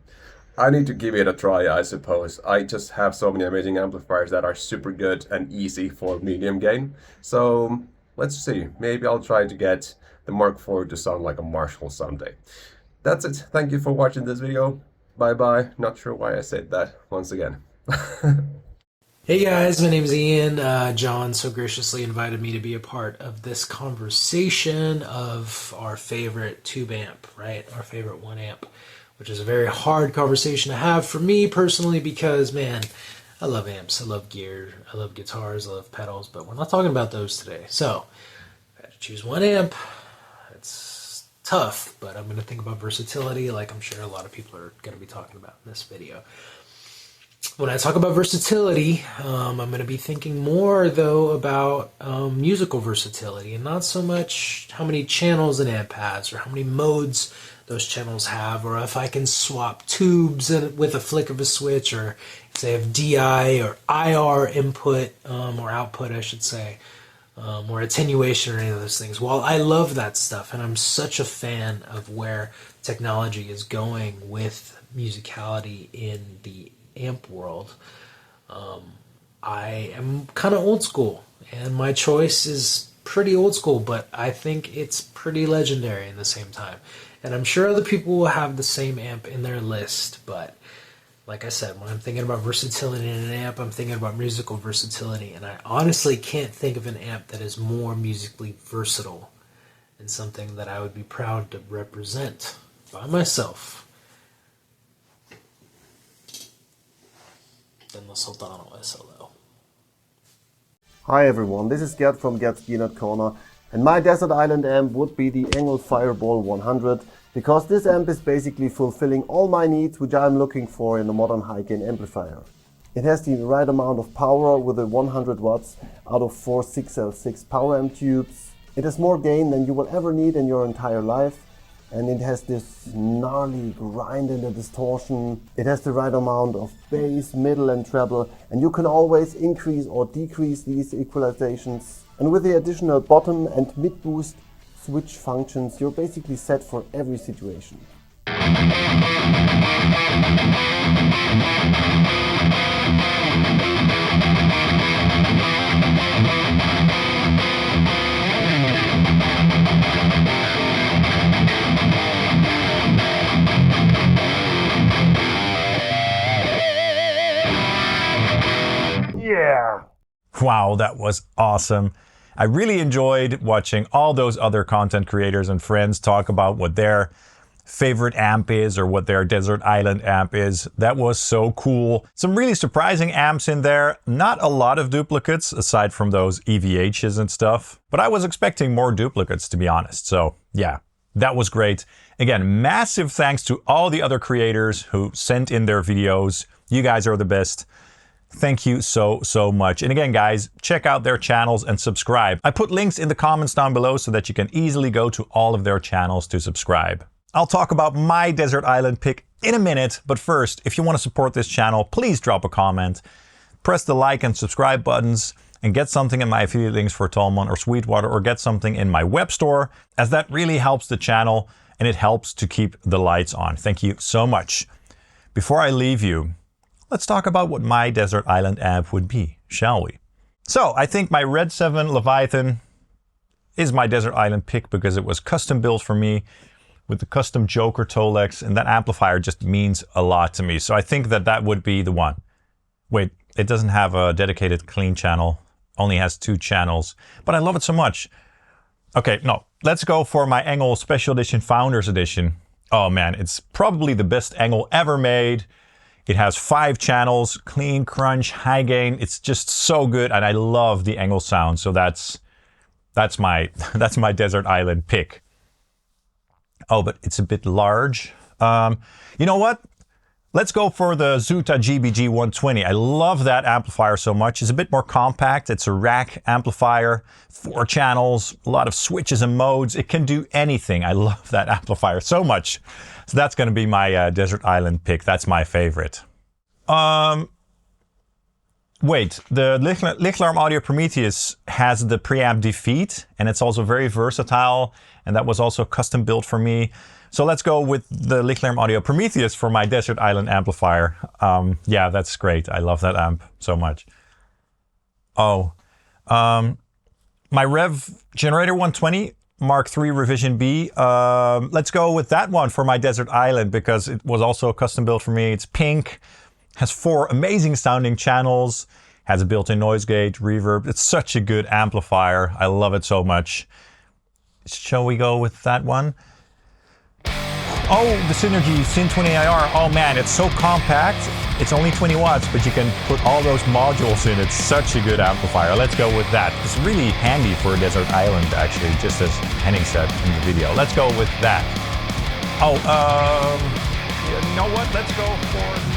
S22: I need to give it a try, I suppose. I just have so many amazing amplifiers that are super good and easy for medium gain. So let's see, maybe I'll try to get the Mark IV to sound like a Marshall someday. That's it. Thank you for watching this video. Bye bye. Not sure why I said that once again.
S4: Hey guys, my name is Ian. John so graciously invited me to be a part of this conversation of our favorite tube amp, right? Our favorite one amp, which is a very hard conversation to have for me personally because, man, I love amps, I love gear, I love guitars, I love pedals, but we're not talking about those today. So, I had to choose one amp. It's tough, but I'm going to think about versatility like I'm sure a lot of people are going to be talking about in this video. When I talk about versatility, I'm going to be thinking more, though, about musical versatility and not so much how many channels an amp has or how many modes those channels have, or if I can swap tubes with a flick of a switch, or if they have DI or IR input or output, I should say, or attenuation or any of those things. While I love that stuff, and I'm such a fan of where technology is going with musicality in the amp world, I am kind of old school, and my choice is pretty old school, but I think it's pretty legendary in the same time. And I'm sure other people will have the same amp in their list, but like I said, when I'm thinking about versatility in an amp, I'm thinking about musical versatility, and I honestly can't think of an amp that is more musically versatile and something that I would be proud to represent by myself than the Soldano SLO.
S6: Hi everyone, this is Gerd from Gerd's Peanut Corner, and my desert island amp would be the Engel Fireball 100, because this amp is basically fulfilling all my needs which I'm looking for in a modern high-gain amplifier. It has the right amount of power with the 100 watts out of 4 6L6 power amp tubes. It has more gain than you will ever need in your entire life, and it has this gnarly grind and a distortion. It has the right amount of bass, middle and treble, and you can always increase or decrease these equalizations. And with the additional bottom and mid boost switch functions, you're basically set for every situation.
S7: Yeah! Wow, that was awesome. I really enjoyed watching all those other content creators and friends talk about what their favorite amp is or what their desert island amp is. That was so cool. Some really surprising amps in there. Not a lot of duplicates aside from those EVHs and stuff, but I was expecting more duplicates, to be honest. So yeah, that was great. Again, massive thanks to all the other creators who sent in their videos. You guys are the best. Thank you so much. And again, guys, check out their channels and subscribe. I put links in the comments down below so that you can easily go to all of their channels to subscribe. I'll talk about my desert island pick in a minute, but first, if you want to support this channel, please drop a comment, press the like and subscribe buttons, and get something in my affiliate links for Tallman or Sweetwater, or get something in my web store, as that really helps the channel and it helps to keep the lights on. Thank you so much. Before I leave you, let's talk about what my desert island amp would be, shall we? So I think my Red 7 Leviathan is my desert island pick because it was custom built for me with the custom Joker Tolex, and that amplifier just means a lot to me. So I think that that would be the one. Wait, it doesn't have a dedicated clean channel. Only has 2 channels, but I love it so much. Okay, no, let's go for my Engel Special Edition Founders Edition. Oh man, it's probably the best Engel ever made. It has 5 channels, clean, crunch, high gain. It's just so good, and I love the Engel sound. So that's my Desert Island pick. Oh, but it's a bit large. You know what? Let's go for the Zuta GBG120. I love that amplifier so much. It's a bit more compact. It's a rack amplifier, 4 channels, a lot of switches and modes. It can do anything. I love that amplifier so much. So that's going to be my Desert Island pick. That's my favorite. Wait, the Lichtlarm Audio Prometheus has the preamp Defeat, and it's also very versatile, and that was also custom built for me. So let's go with the Lichtlarm Audio Prometheus for my Desert Island amplifier. Yeah, that's great. I love that amp so much. Oh, my Rev Generator 120 Mark III Revision B. Let's go with that one for my Desert Island because it was also custom built for me. It's pink, has 4 amazing sounding channels, has a built-in noise gate, reverb. It's such a good amplifier. I love it so much. Shall we go with that one? Oh, the Synergy Syn20IR. Oh man, it's so compact. It's only 20 watts, but you can put all those modules in. It's such a good amplifier. Let's go with that. It's really handy for a Desert Island, actually, just as Henning said in the video. Let's go with that. Oh, you know what? Let's go for